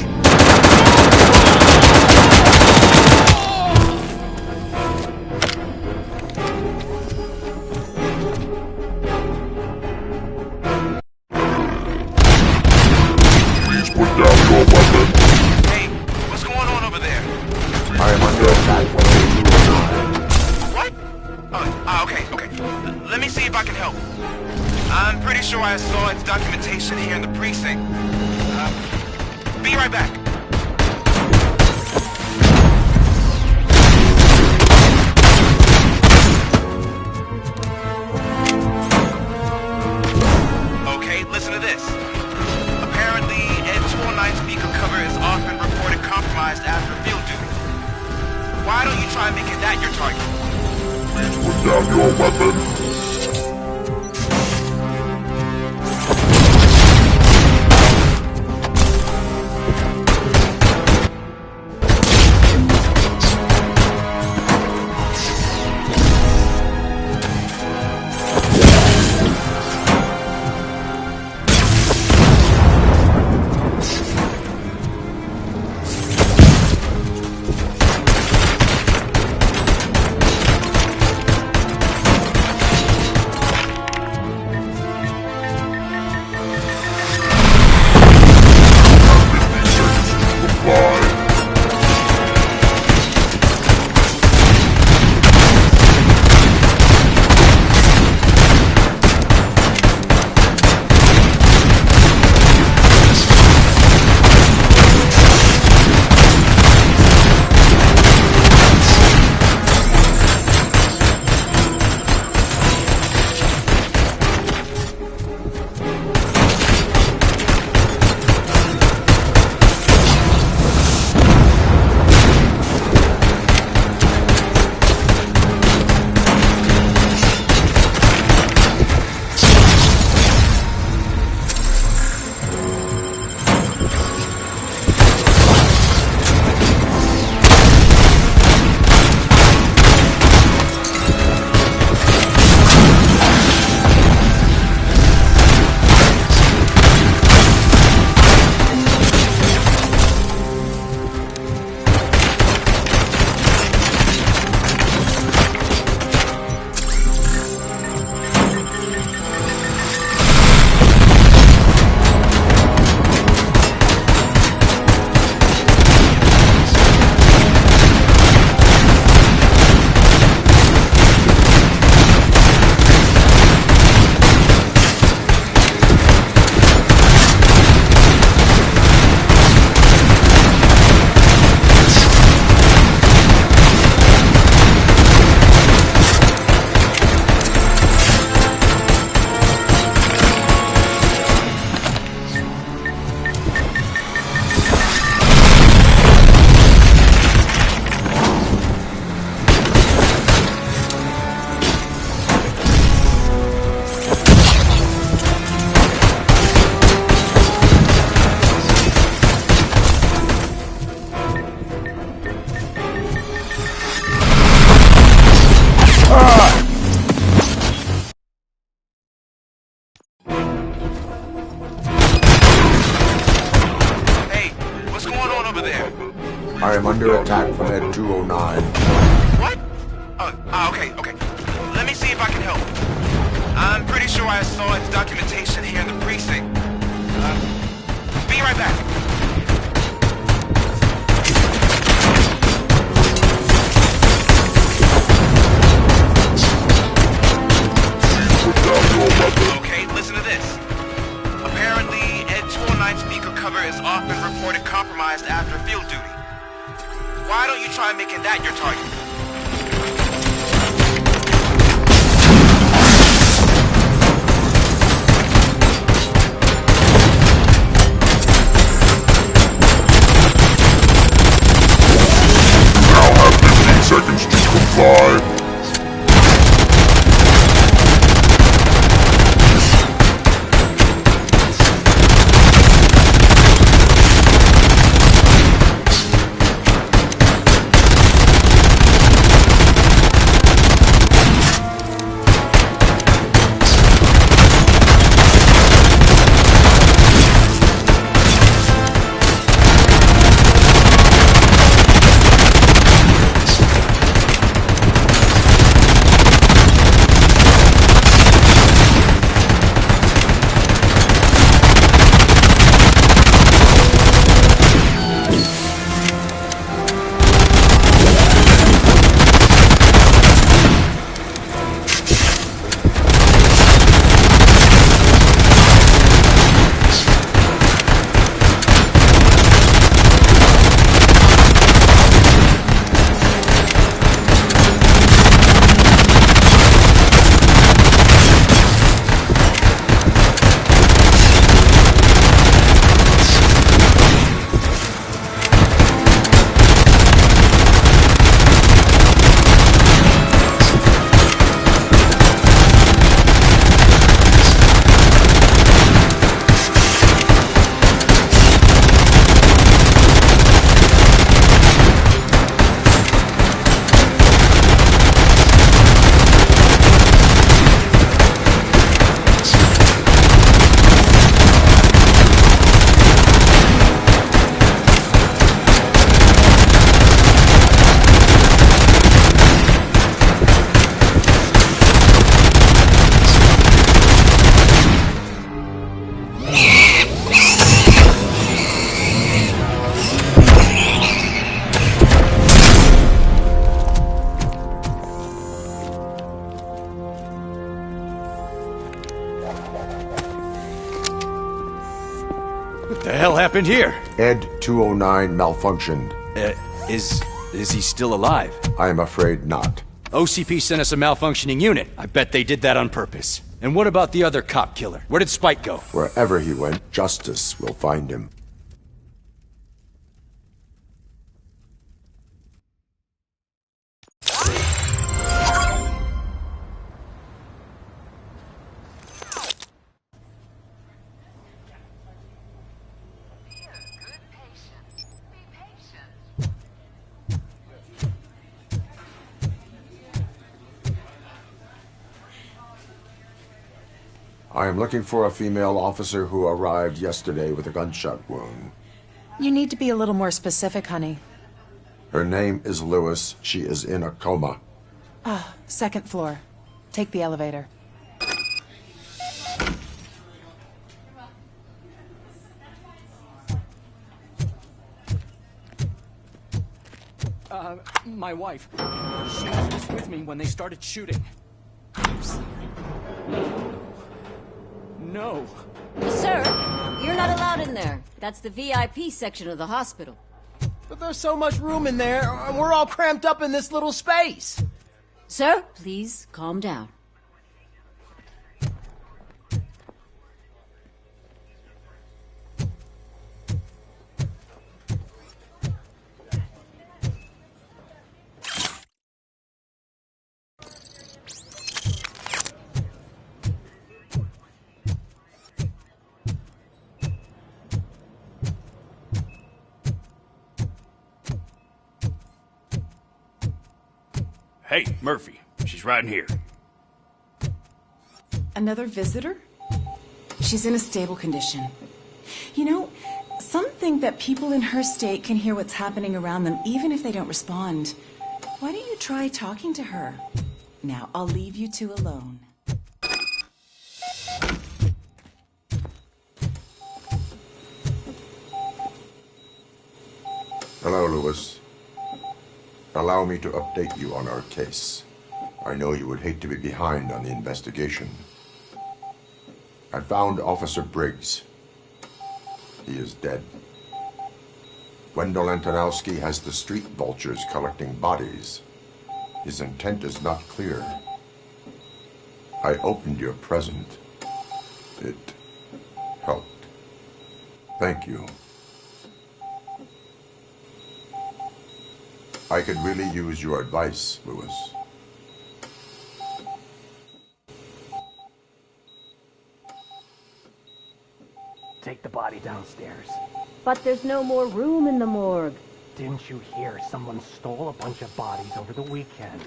Please put down your weapon. Hey, what's going on over there? I am under attack from day-2. What? Okay. Let me see if I can help. I'm pretty sure I saw its documentation here in the precinct. Be right back. Okay, listen to this. Apparently, Ed 209's speaker cover is often reported compromised after field duty. Why don't you try making that your target? Please put down your weapon. I am under attack from Ed 209. What? Okay. Let me see if I can help. I'm pretty sure I saw its documentation here in the precinct. Be right back. Okay, listen to this. Apparently, Ed 209's speaker cover is often reported compromised after field duty. Why don't you try making that your target? You now have 15 seconds to comply. What the hell happened here? Ed 209 malfunctioned. Is he still alive? I am afraid not. OCP sent us a malfunctioning unit. I bet they did that on purpose. And what about the other cop killer? Where did Spike go? Wherever he went, justice will find him. I am looking for a female officer who arrived yesterday with a gunshot wound. You need to be a little more specific, honey. Her name is Lewis. She is in a coma. Ah, second floor. Take the elevator. My wife. She was just with me when they started shooting. I'm sorry. No. Sir, you're not allowed in there. That's the VIP section of the hospital. But there's so much room in there, and we're all cramped up in this little space. Sir, please calm down. Hey, Murphy. She's right in here. Another visitor? She's in a stable condition. You know, some think that people in her state can hear what's happening around them even if they don't respond. Why don't you try talking to her? Now, I'll leave you two alone. Hello, Lewis. Allow me to update you on our case. I know you would hate to be behind on the investigation. I found Officer Briggs. He is dead. Wendell Antonowski has the street vultures collecting bodies. His intent is not clear. I opened your present. It helped. Thank you. I could really use your advice, Louis. Take the body downstairs. But there's no more room in the morgue. Didn't you hear someone stole a bunch of bodies over the weekend?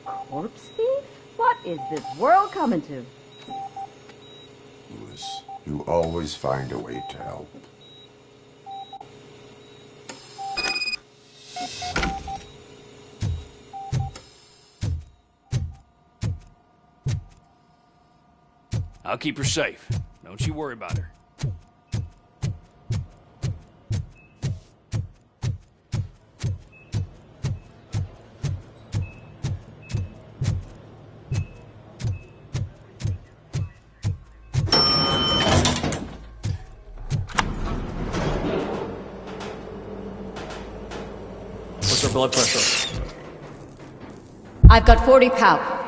A corpse thief? What is this world coming to? Louis, you always find a way to help. I'll keep her safe. Don't you worry about her. What's her blood pressure? I've got 40 pow.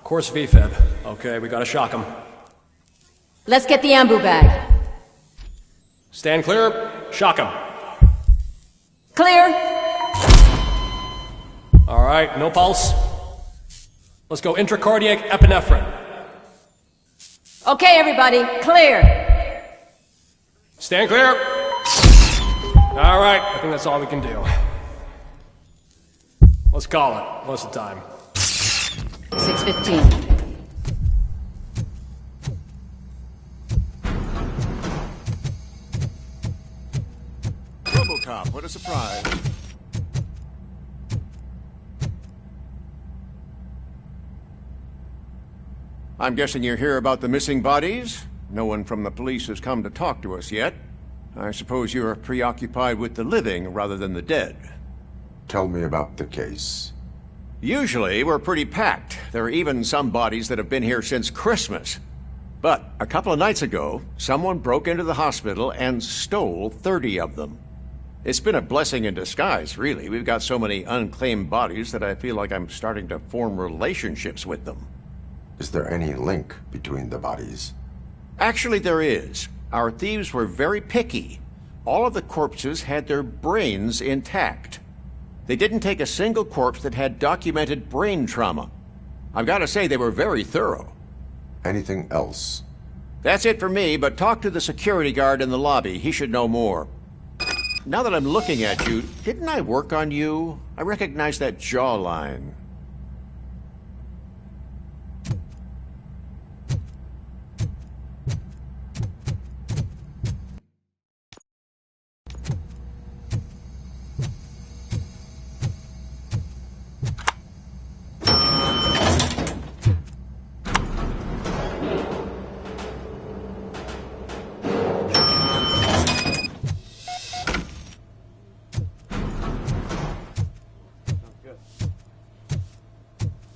Course VFib. Okay, we gotta shock him. Let's get the ambu bag. Stand clear. Shock him. Clear. All right, no pulse. Let's go intracardiac epinephrine. Okay, everybody, clear. Stand clear. All right, I think that's all we can do. Let's call it. What's the time? 6:15. Robocop, what a surprise. I'm guessing you're here about the missing bodies? No one from the police has come to talk to us yet. I suppose you're preoccupied with the living rather than the dead. Tell me about the case. Usually, we're pretty packed. There are even some bodies that have been here since Christmas. But a couple of nights ago, someone broke into the hospital and stole 30 of them. It's been a blessing in disguise, really. We've got so many unclaimed bodies that I feel like I'm starting to form relationships with them. Is there any link between the bodies? Actually, there is. Our thieves were very picky. All of the corpses had their brains intact. They didn't take a single corpse that had documented brain trauma. I've got to say, they were very thorough. Anything else? That's it for me, but talk to the security guard in the lobby. He should know more. Now that I'm looking at you, didn't I work on you? I recognize that jawline.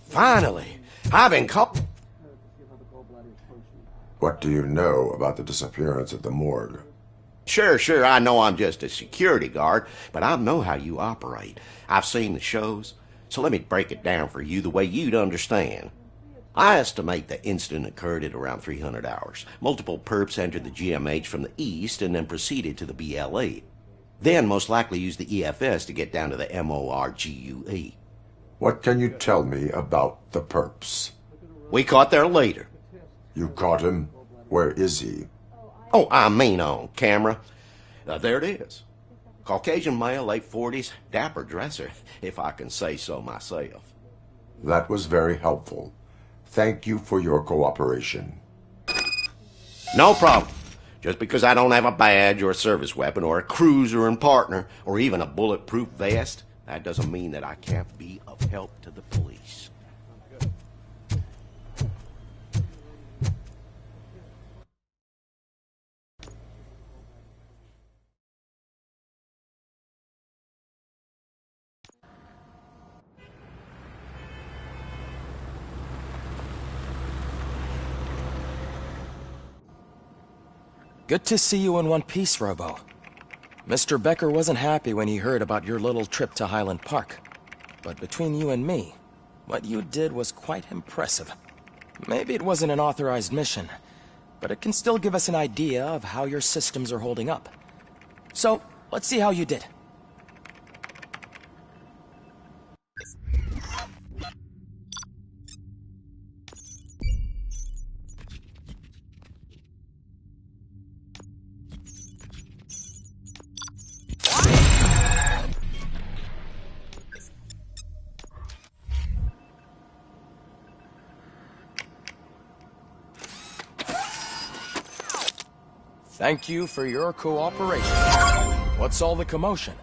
Finally, I've been caught. What do you know about the disappearance at the morgue? Sure, I know I'm just a security guard, but I know how you operate. I've seen the shows, so let me break it down for you the way you'd understand. I estimate the incident occurred at around 300 hours. Multiple perps entered the GMH from the east and then proceeded to the BLE. Then most likely used the EFS to get down to the MORGUE. What can you tell me about the perps? We caught their leader. You caught him? Where is he? Oh, I mean on camera. There it is. Caucasian male, late 40s, dapper dresser, if I can say so myself. That was very helpful. Thank you for your cooperation. No problem. Just because I don't have a badge or a service weapon or a cruiser and partner or even a bulletproof vest, that doesn't mean that I can't be of help to the police. Good to see you in one piece, Robo. Mr. Becker wasn't happy when he heard about your little trip to Highland Park. But between you and me, what you did was quite impressive. Maybe it wasn't an authorized mission, but it can still give us an idea of how your systems are holding up. So, let's see how you did. Thank you for your cooperation. What's all the commotion?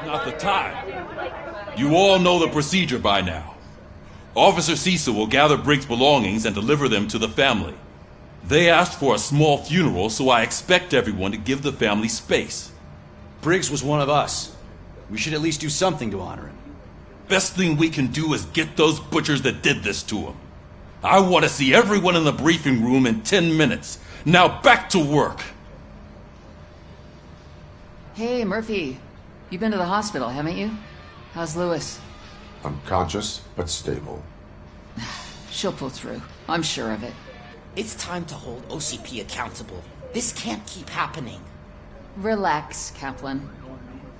Not the time. You all know the procedure by now. Officer Cecil will gather Briggs' belongings and deliver them to the family. They asked for a small funeral, so I expect everyone to give the family space. Briggs was one of us. We should at least do something to honor him. Best thing we can do is get those butchers that did this to him. I want to see everyone in the briefing room in 10 minutes. Now back to work. Hey, Murphy. You've been to the hospital, haven't you? How's Lewis? Unconscious, but stable. She'll pull through. I'm sure of it. It's time to hold OCP accountable. This can't keep happening. Relax, Kaplan.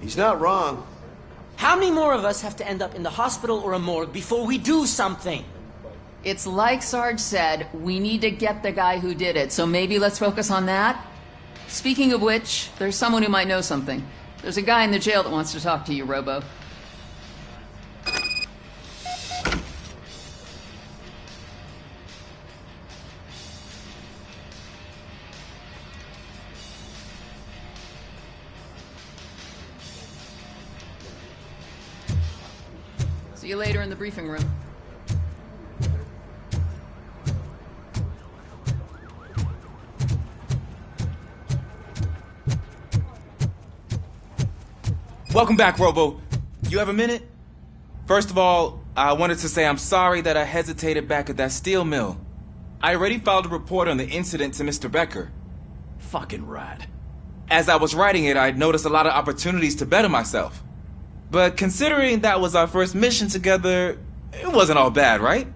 He's not wrong. How many more of us have to end up in the hospital or a morgue before we do something? It's like Sarge said, we need to get the guy who did it, so maybe let's focus on that? Speaking of which, there's someone who might know something. There's a guy in the jail that wants to talk to you, Robo. See you later in the briefing room. Welcome back, Robo. You have a minute? First of all, I wanted to say I'm sorry that I hesitated back at that steel mill. I already filed a report on the incident to Mr. Becker. Fucking rat. As I was writing it, I noticed a lot of opportunities to better myself. But considering that was our first mission together, it wasn't all bad, right?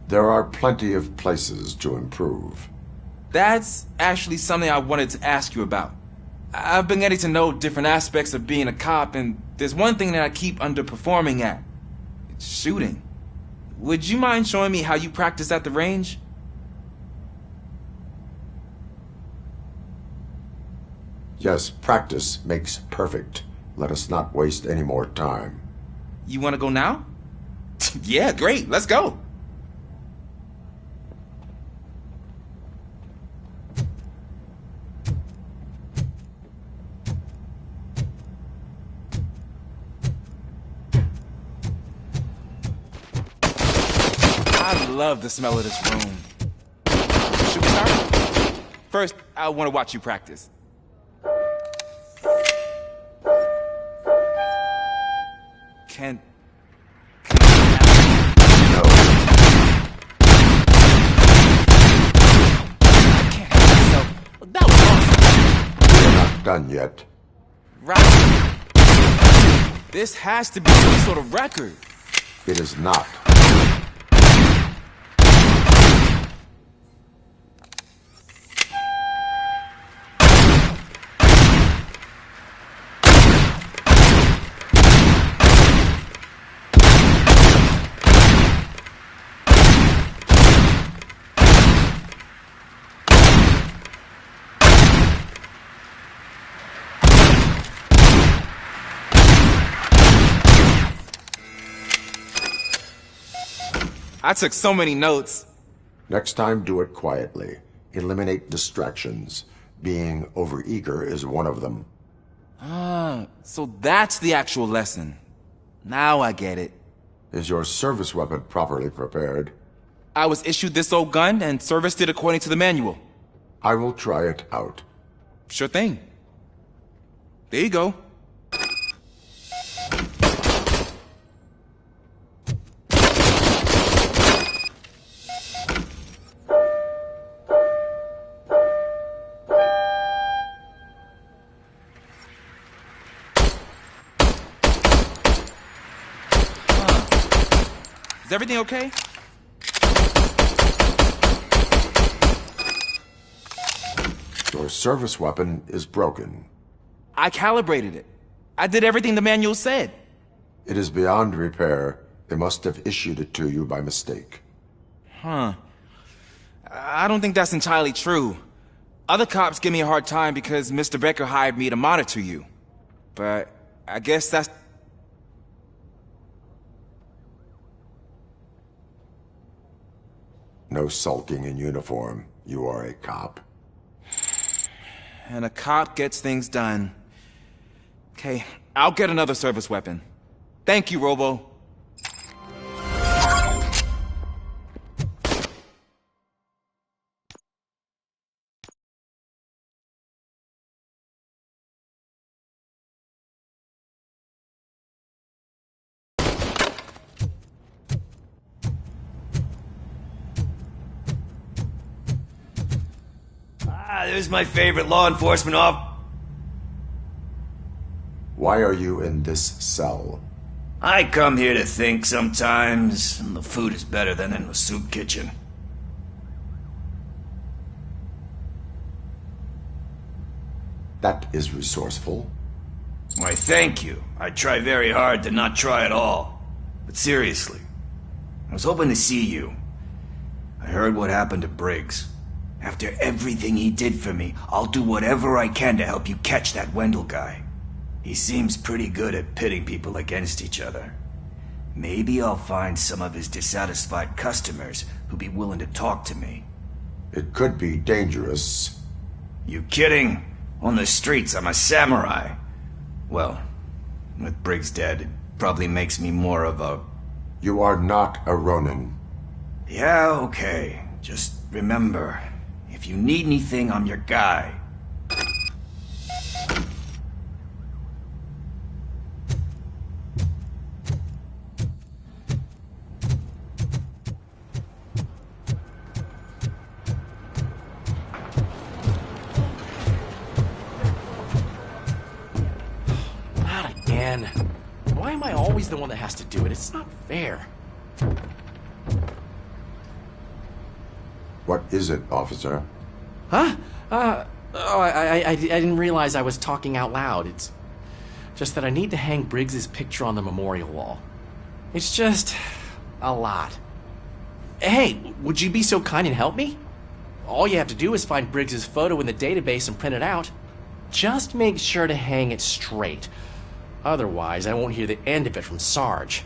There are plenty of places to improve. That's actually something I wanted to ask you about. I've been getting to know different aspects of being a cop, and there's one thing that I keep underperforming at. It's shooting. Would you mind showing me how you practice at the range? Yes, practice makes perfect. Let us not waste any more time. You want to go now? Yeah, great. Let's go. I love the smell of this room. Should we start? First, I want to watch you practice. Can No. I can't help myself. That was awesome. We're not done yet. Right. This has to be some sort of record. It is not. I took so many notes. Next time, do it quietly. Eliminate distractions. Being overeager is one of them. Ah, so that's the actual lesson. Now I get it. Is your service weapon properly prepared? I was issued this old gun and serviced it according to the manual. I will try it out. Sure thing. There you go. Is everything okay? Your service weapon is broken. I calibrated it. I did everything the manual said. It is beyond repair. They must have issued it to you by mistake. Huh. I don't think that's entirely true. Other cops give me a hard time because Mr. Becker hired me to monitor you. But I guess that's... No sulking in uniform. You are a cop. And a cop gets things done. Okay, I'll get another service weapon. Thank you, Robo. There's my favorite law enforcement Why are you in this cell? I come here to think sometimes, and the food is better than in the soup kitchen. That is resourceful. Why, thank you. I try very hard to not try at all. But seriously, I was hoping to see you. I heard what happened to Briggs. After everything he did for me, I'll do whatever I can to help you catch that Wendell guy. He seems pretty good at pitting people against each other. Maybe I'll find some of his dissatisfied customers who'd be willing to talk to me. It could be dangerous. You kidding? On the streets, I'm a samurai. Well, with Briggs dead, it probably makes me more of a... You are not a Ronin. Yeah, okay. Just remember, if you need anything, I'm your guy. again. Why am I always the one that has to do it? It's not fair. What is it, officer? Huh? I didn't realize I was talking out loud. It's just that I need to hang Briggs's picture on the memorial wall. It's just a lot. Hey, would you be so kind and help me? All you have to do is find Briggs's photo in the database and print it out. Just make sure to hang it straight. Otherwise, I won't hear the end of it from Sarge.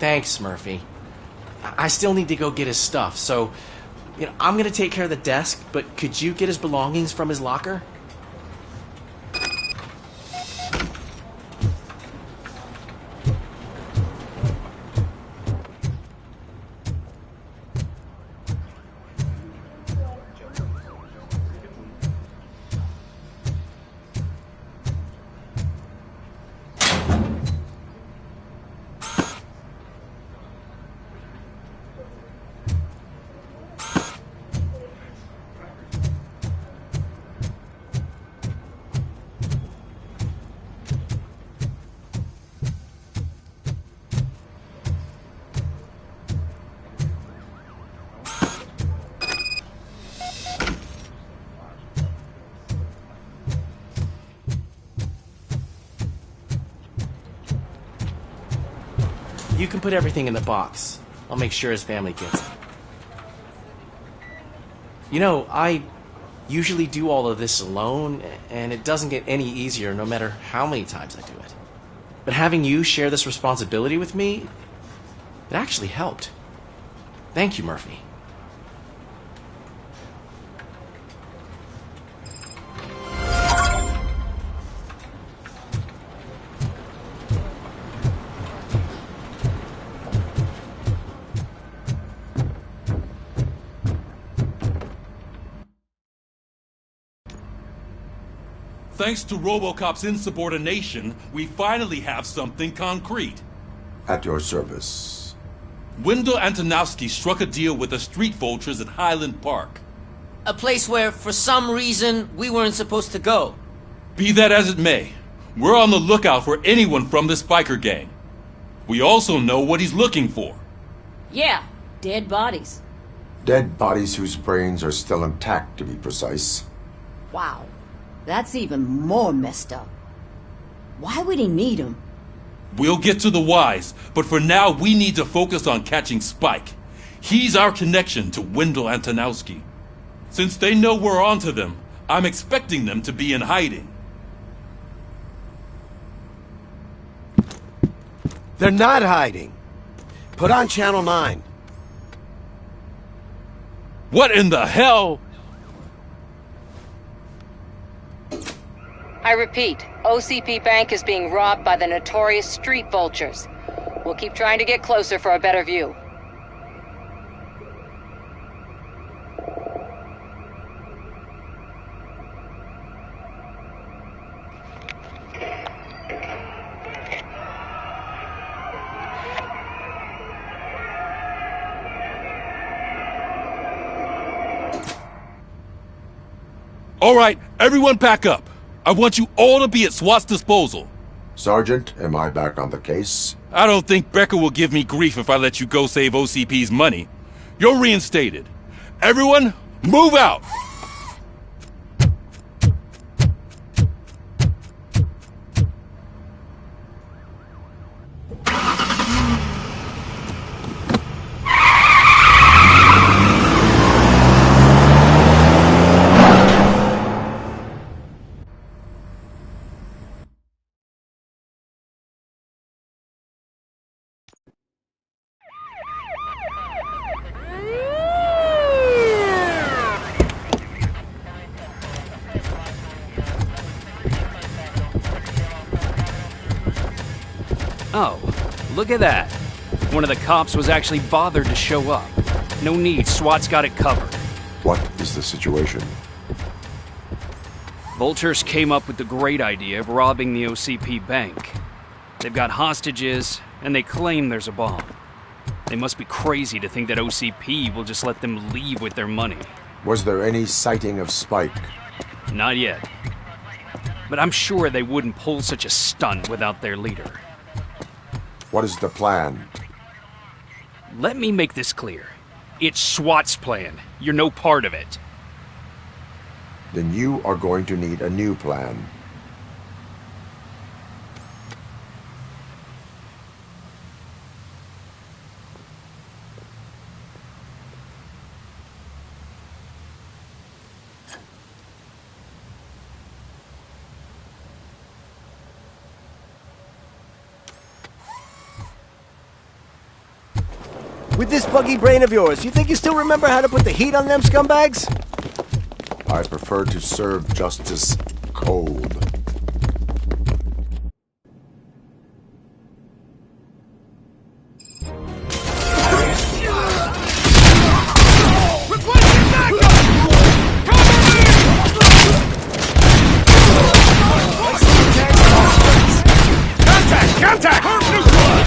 Thanks, Murphy. I still need to go get his stuff, so, I'm gonna take care of the desk, but could you get his belongings from his locker? You can put everything in the box. I'll make sure his family gets it. I usually do all of this alone, and it doesn't get any easier no matter how many times I do it. But having you share this responsibility with me, it actually helped. Thank you, Murphy. Thanks to Robocop's insubordination, we finally have something concrete. At your service. Wendell Antonowski struck a deal with the street vultures at Highland Park. A place where, for some reason, we weren't supposed to go. Be that as it may, we're on the lookout for anyone from this biker gang. We also know what he's looking for. Yeah, dead bodies. Dead bodies whose brains are still intact, to be precise. Wow. That's even more messed up. Why would he need him? We'll get to the whys, but for now we need to focus on catching Spike. He's our connection to Wendell Antonowski. Since they know we're onto them, I'm expecting them to be in hiding. They're not hiding. Put on Channel 9. What in the hell? I repeat, OCP Bank is being robbed by the notorious street vultures. We'll keep trying to get closer for a better view. All right, everyone pack up. I want you all to be at SWAT's disposal. Sergeant, am I back on the case? I don't think Becker will give me grief if I let you go save OCP's money. You're reinstated. Everyone, move out! Oh, look at that. One of the cops was actually bothered to show up. No need, SWAT's got it covered. What is the situation? Vultures came up with the great idea of robbing the OCP bank. They've got hostages, and they claim there's a bomb. They must be crazy to think that OCP will just let them leave with their money. Was there any sighting of Spike? Not yet. But I'm sure they wouldn't pull such a stunt without their leader. What is the plan? Let me make this clear. It's SWAT's plan. You're no part of it. Then you are going to need a new plan. With this buggy brain of yours, you think you still remember how to put the heat on them scumbags? I prefer to serve justice cold. Contact!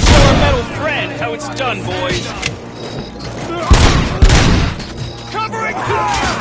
Show our metal friend how it's done, boys. Covering! Carry on!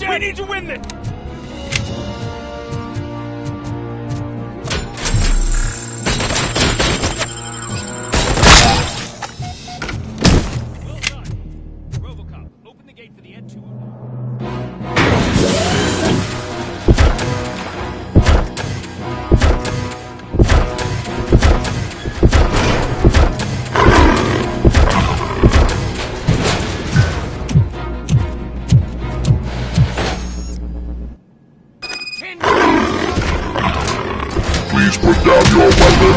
We need to win this! Well done. Robocop, open the gate for the day-2. Please put down your weapon.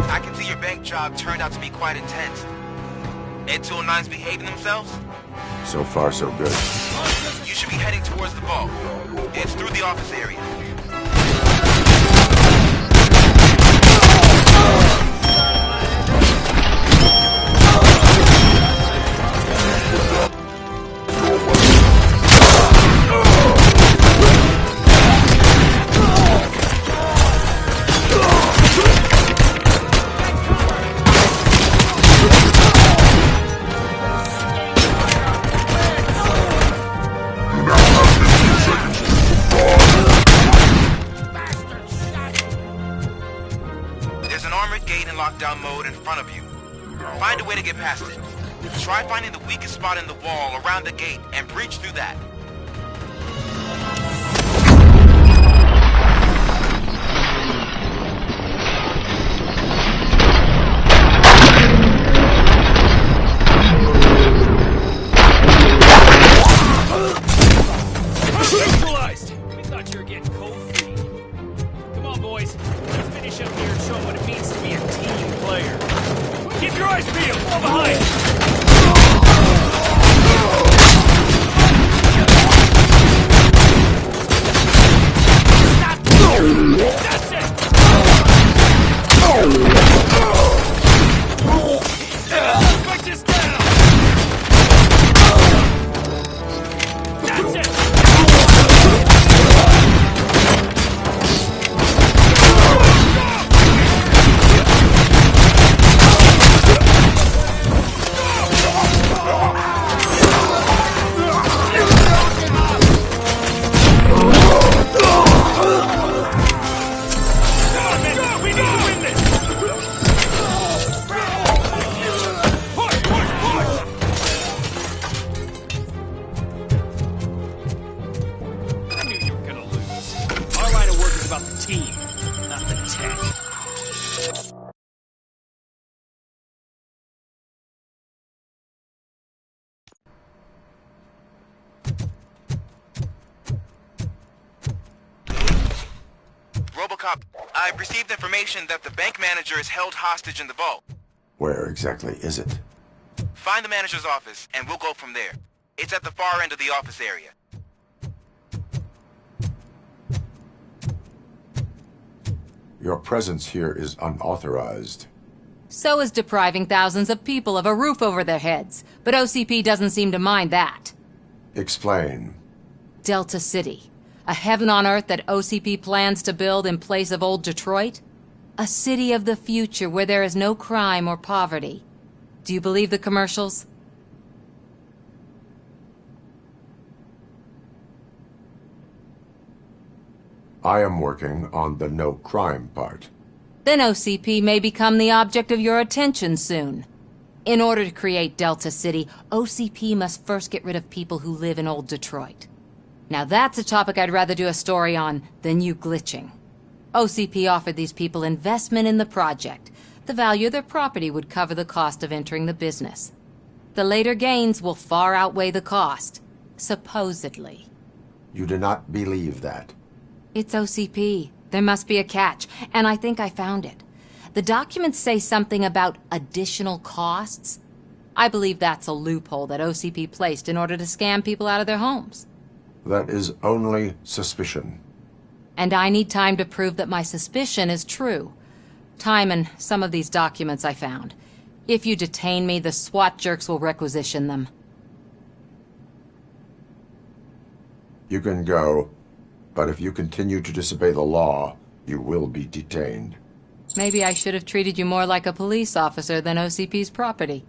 I can see your bank job turned out to be quite intense. Ed-209's behaving themselves? So far, so good. You should be heading towards the vault. It's through the office area. Lockdown mode in front of you. Find a way to get past it. Try finding the weakest spot in the wall around the gate and breach through that. about the team, not the tech. Robocop, I've received information that the bank manager is held hostage in the vault. Where exactly is it? Find the manager's office, and we'll go from there. It's at the far end of the office area. Your presence here is unauthorized. So is depriving thousands of people of a roof over their heads. But OCP doesn't seem to mind that. Explain. Delta City. A heaven on earth that OCP plans to build in place of old Detroit? A city of the future where there is no crime or poverty. Do you believe the commercials? I am working on the no crime part. Then OCP may become the object of your attention soon. In order to create Delta City, OCP must first get rid of people who live in old Detroit. Now that's a topic I'd rather do a story on than you glitching. OCP offered these people investment in the project. The value of their property would cover the cost of entering the business. The later gains will far outweigh the cost. Supposedly. You do not believe that. It's OCP. There must be a catch, and I think I found it. The documents say something about additional costs. I believe that's a loophole that OCP placed in order to scam people out of their homes. That is only suspicion. And I need time to prove that my suspicion is true. Time and some of these documents I found. If you detain me, the SWAT jerks will requisition them. You can go, but if you continue to disobey the law, you will be detained. Maybe I should have treated you more like a police officer than OCP's property.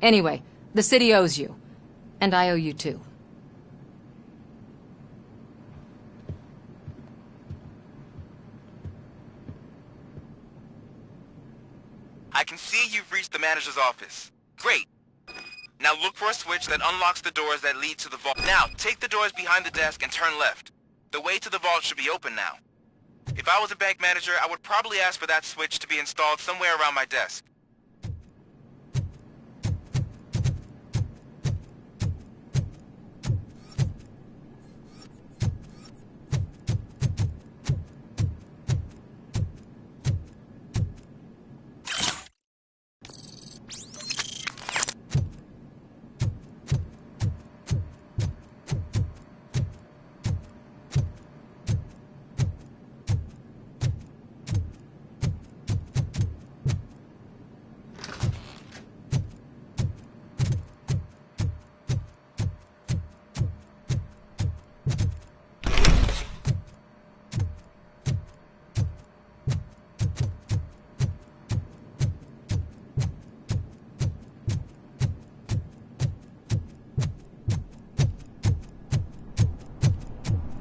Anyway, the city owes you. And I owe you too. I can see you've reached the manager's office. Great. Now look for a switch that unlocks the doors that lead to the vault. Now, take the doors behind the desk and turn left. The way to the vault should be open now. If I was a bank manager, I would probably ask for that switch to be installed somewhere around my desk.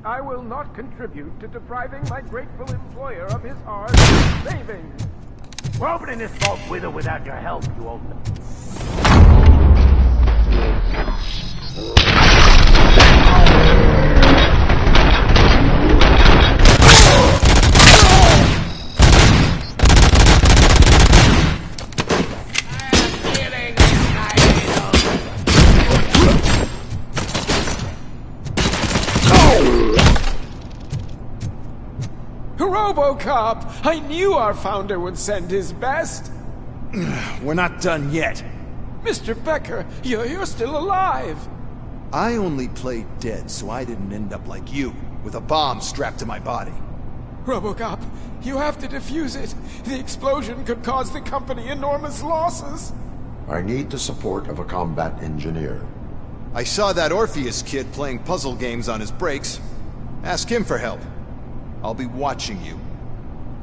I will not contribute to depriving my grateful employer of his hard savings. We're opening this vault with or without your help, you old... Robocop! I knew our founder would send his best! We're not done yet. Mr. Becker, you're still alive! I only played dead so I didn't end up like you, with a bomb strapped to my body. Robocop, you have to defuse it. The explosion could cause the company enormous losses. I need the support of a combat engineer. I saw that Orpheus kid playing puzzle games on his breaks. Ask him for help. I'll be watching you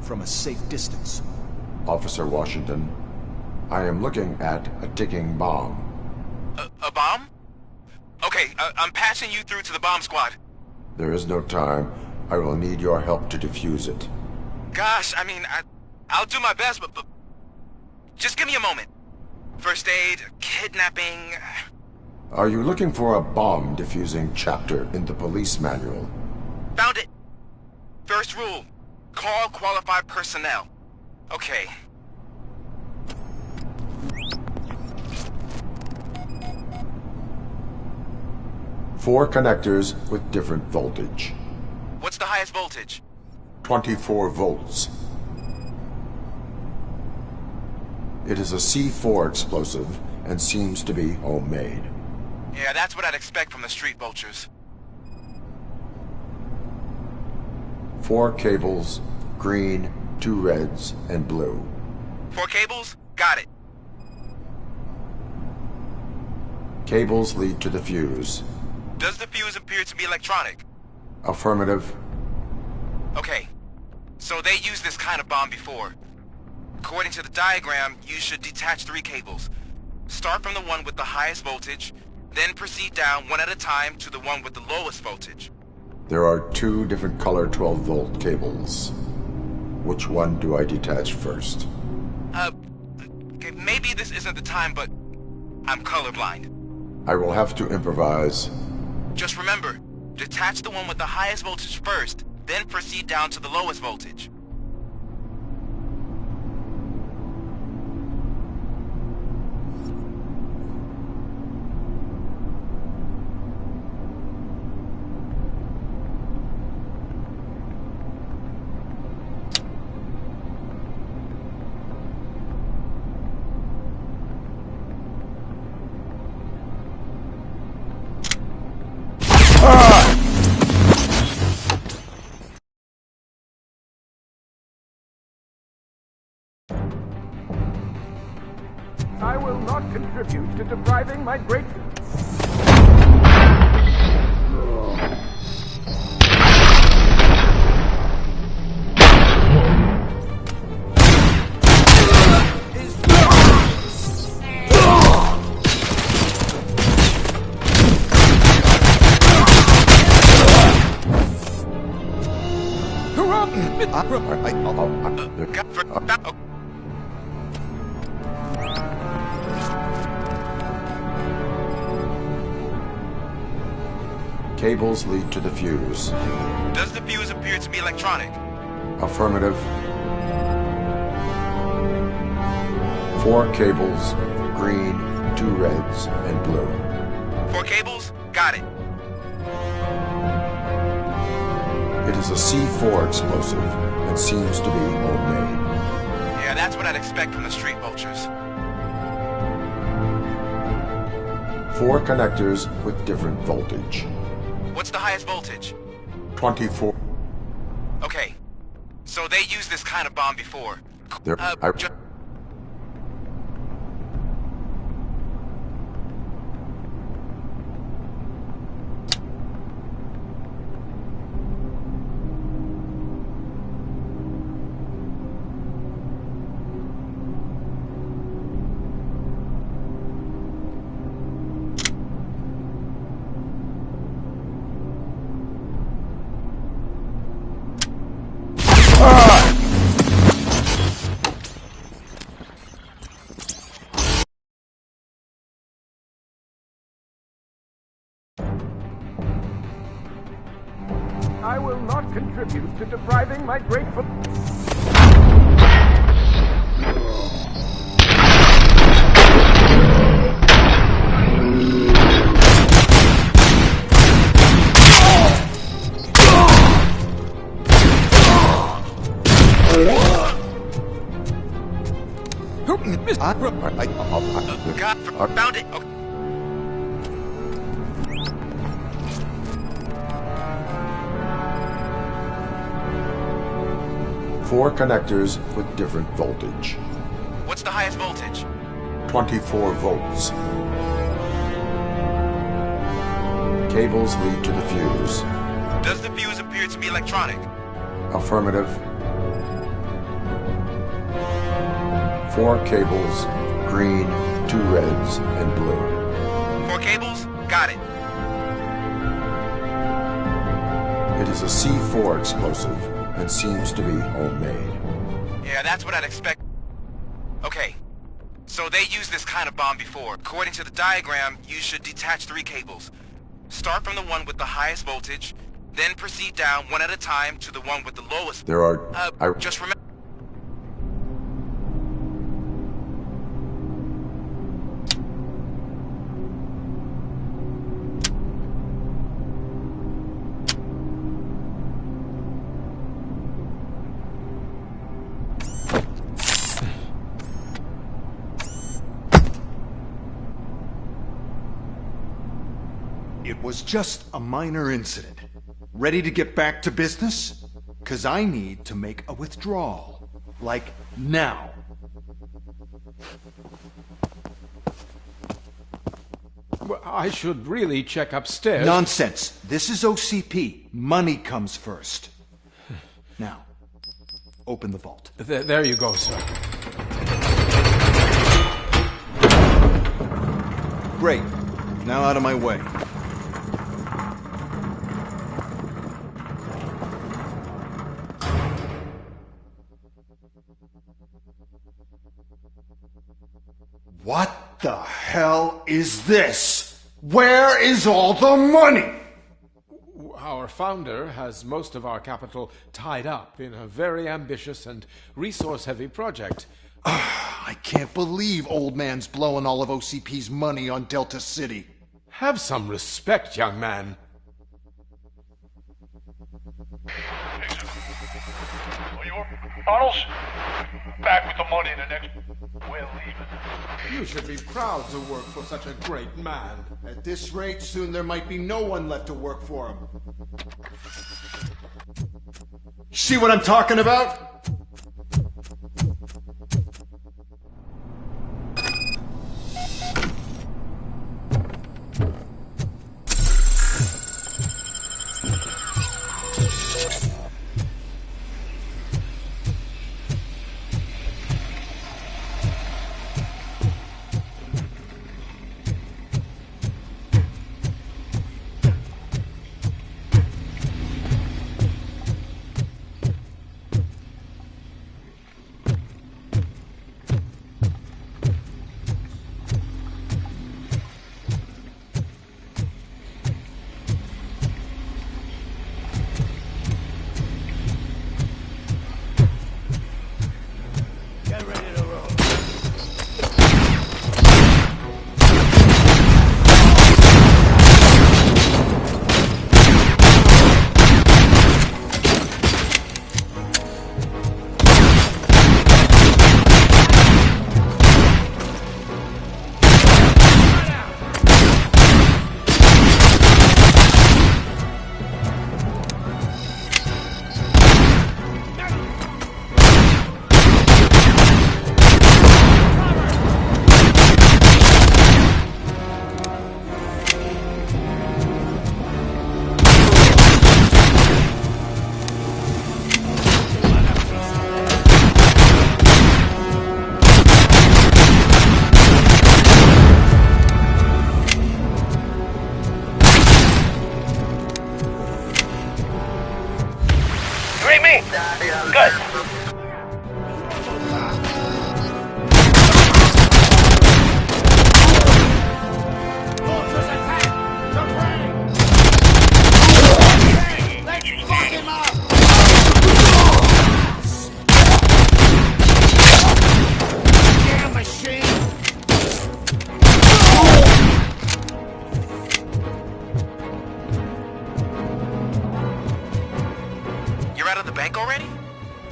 from a safe distance. Officer Washington, I am looking at a ticking bomb. A bomb? Okay, I'm passing you through to the bomb squad. There is no time. I will need your help to defuse it. Gosh, I mean, I'll do my best, but just give me a moment. First aid, kidnapping... Are you looking for a bomb defusing chapter in the police manual? Found it! First rule, Call qualified personnel. Okay. Four connectors with different voltage. What's the highest voltage? 24 volts. It is a C4 explosive and seems to be homemade. Yeah, that's what I'd expect from the street vultures. 4 cables, green, 2 reds, and blue. 4 cables? Got it. Cables lead to the fuse. Does the fuse appear to be electronic? Affirmative. Okay. So they used this kind of bomb before. According to the diagram, you should detach 3 cables. Start from the one with the highest voltage, then proceed down one at a time to the one with the lowest voltage. There are 2 different color 12-volt cables. Which one do I detach first? Okay, maybe this isn't the time, but I'm colorblind. I will have to improvise. Just remember, detach the one with the highest voltage first, then proceed down to the lowest voltage. I will not contribute to depriving my great... Cables lead to the fuse. Does the fuse appear to be electronic? Affirmative. 4 cables, green, 2 reds, and blue. 4 cables? Got it. It is a C4 explosive and seems to be homemade. Yeah, that's what I'd expect from the street vultures. 4 connectors with different voltage. What's the highest voltage? 24. Okay. So they used this kind of bomb before. I will not contribute to depriving my grateful... Found it. Okay. Four connectors with different voltage. What's the highest voltage? 24 volts. Cables lead to the fuse. Does the fuse appear to be electronic? Affirmative. 4 cables, green, 2 reds, and blue. 4 cables? Got it. It is a C4 explosive and seems to be homemade. Yeah, that's what I'd expect. Okay. So they used this kind of bomb before. According to the diagram, you should detach 3 cables. Start from the one with the highest voltage, Then proceed down one at a time to the one with the lowest. There are... Just remember... It was just a minor incident. Ready to get back to business? 'Cause I need to make a withdrawal. Like, now. Well, I should really check upstairs. Nonsense. This is OCP. Money comes first. Now, open the vault. There you go, sir. Great. Now out of my way. What the hell is this? Where is all the money? Our founder has most of our capital tied up in a very ambitious and resource-heavy project. I can't believe old man's blowing all of OCP's money on Delta City. Have some respect, young man. Arnold's back with the money in the next... We're leaving. You should be proud to work for such a great man. At this rate, soon there might be no one left to work for him. See what I'm talking about?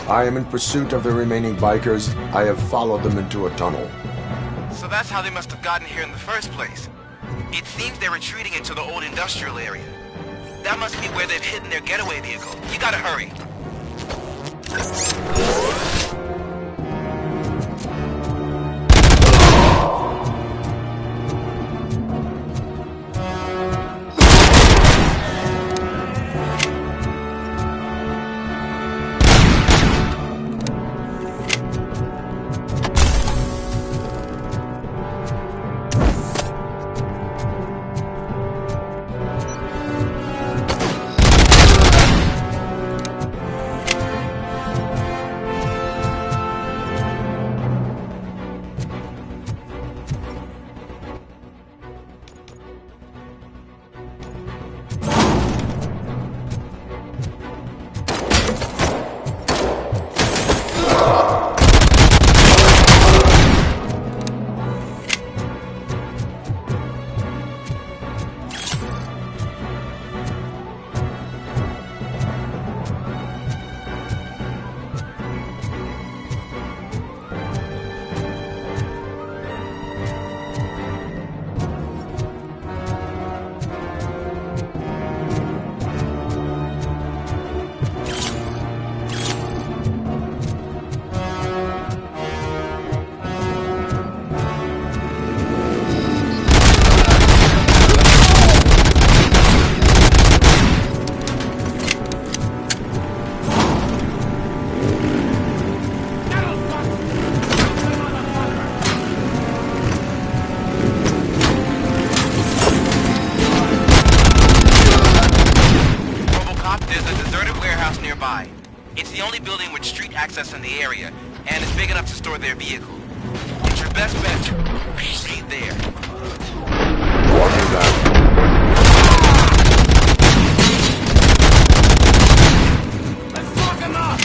I am in pursuit of the remaining bikers. I have followed them into a tunnel. So that's how they must have gotten here in the first place. It seems they're retreating into the old industrial area. That must be where they've hidden their getaway vehicle. You gotta hurry. There's a deserted warehouse nearby. It's the only building with street access in the area, and it's big enough to store their vehicle. It's your best bet to proceed there. Roger that. Let's lock him up!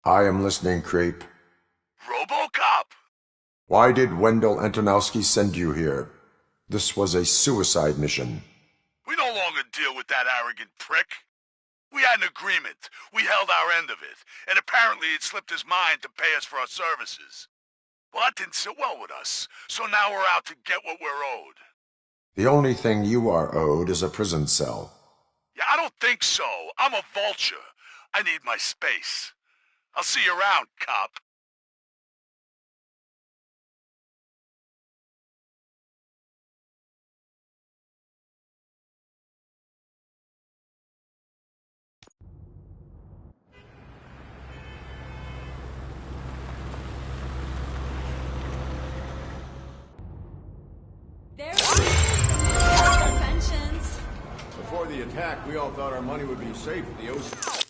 I am listening, creep. Robocop! Why did Wendell Antonowski send you here? This was a suicide mission. We no longer deal with that arrogant prick. We had an agreement. We held our end of it. And apparently it slipped his mind to pay us for our services. Well, that didn't sit well with us. So now we're out to get what we're owed. The only thing you are owed is a prison cell. Yeah, I don't think so. I'm a vulture. I need my space. I'll see you around, cop. Before the attack, we all thought our money would be safe at the OC.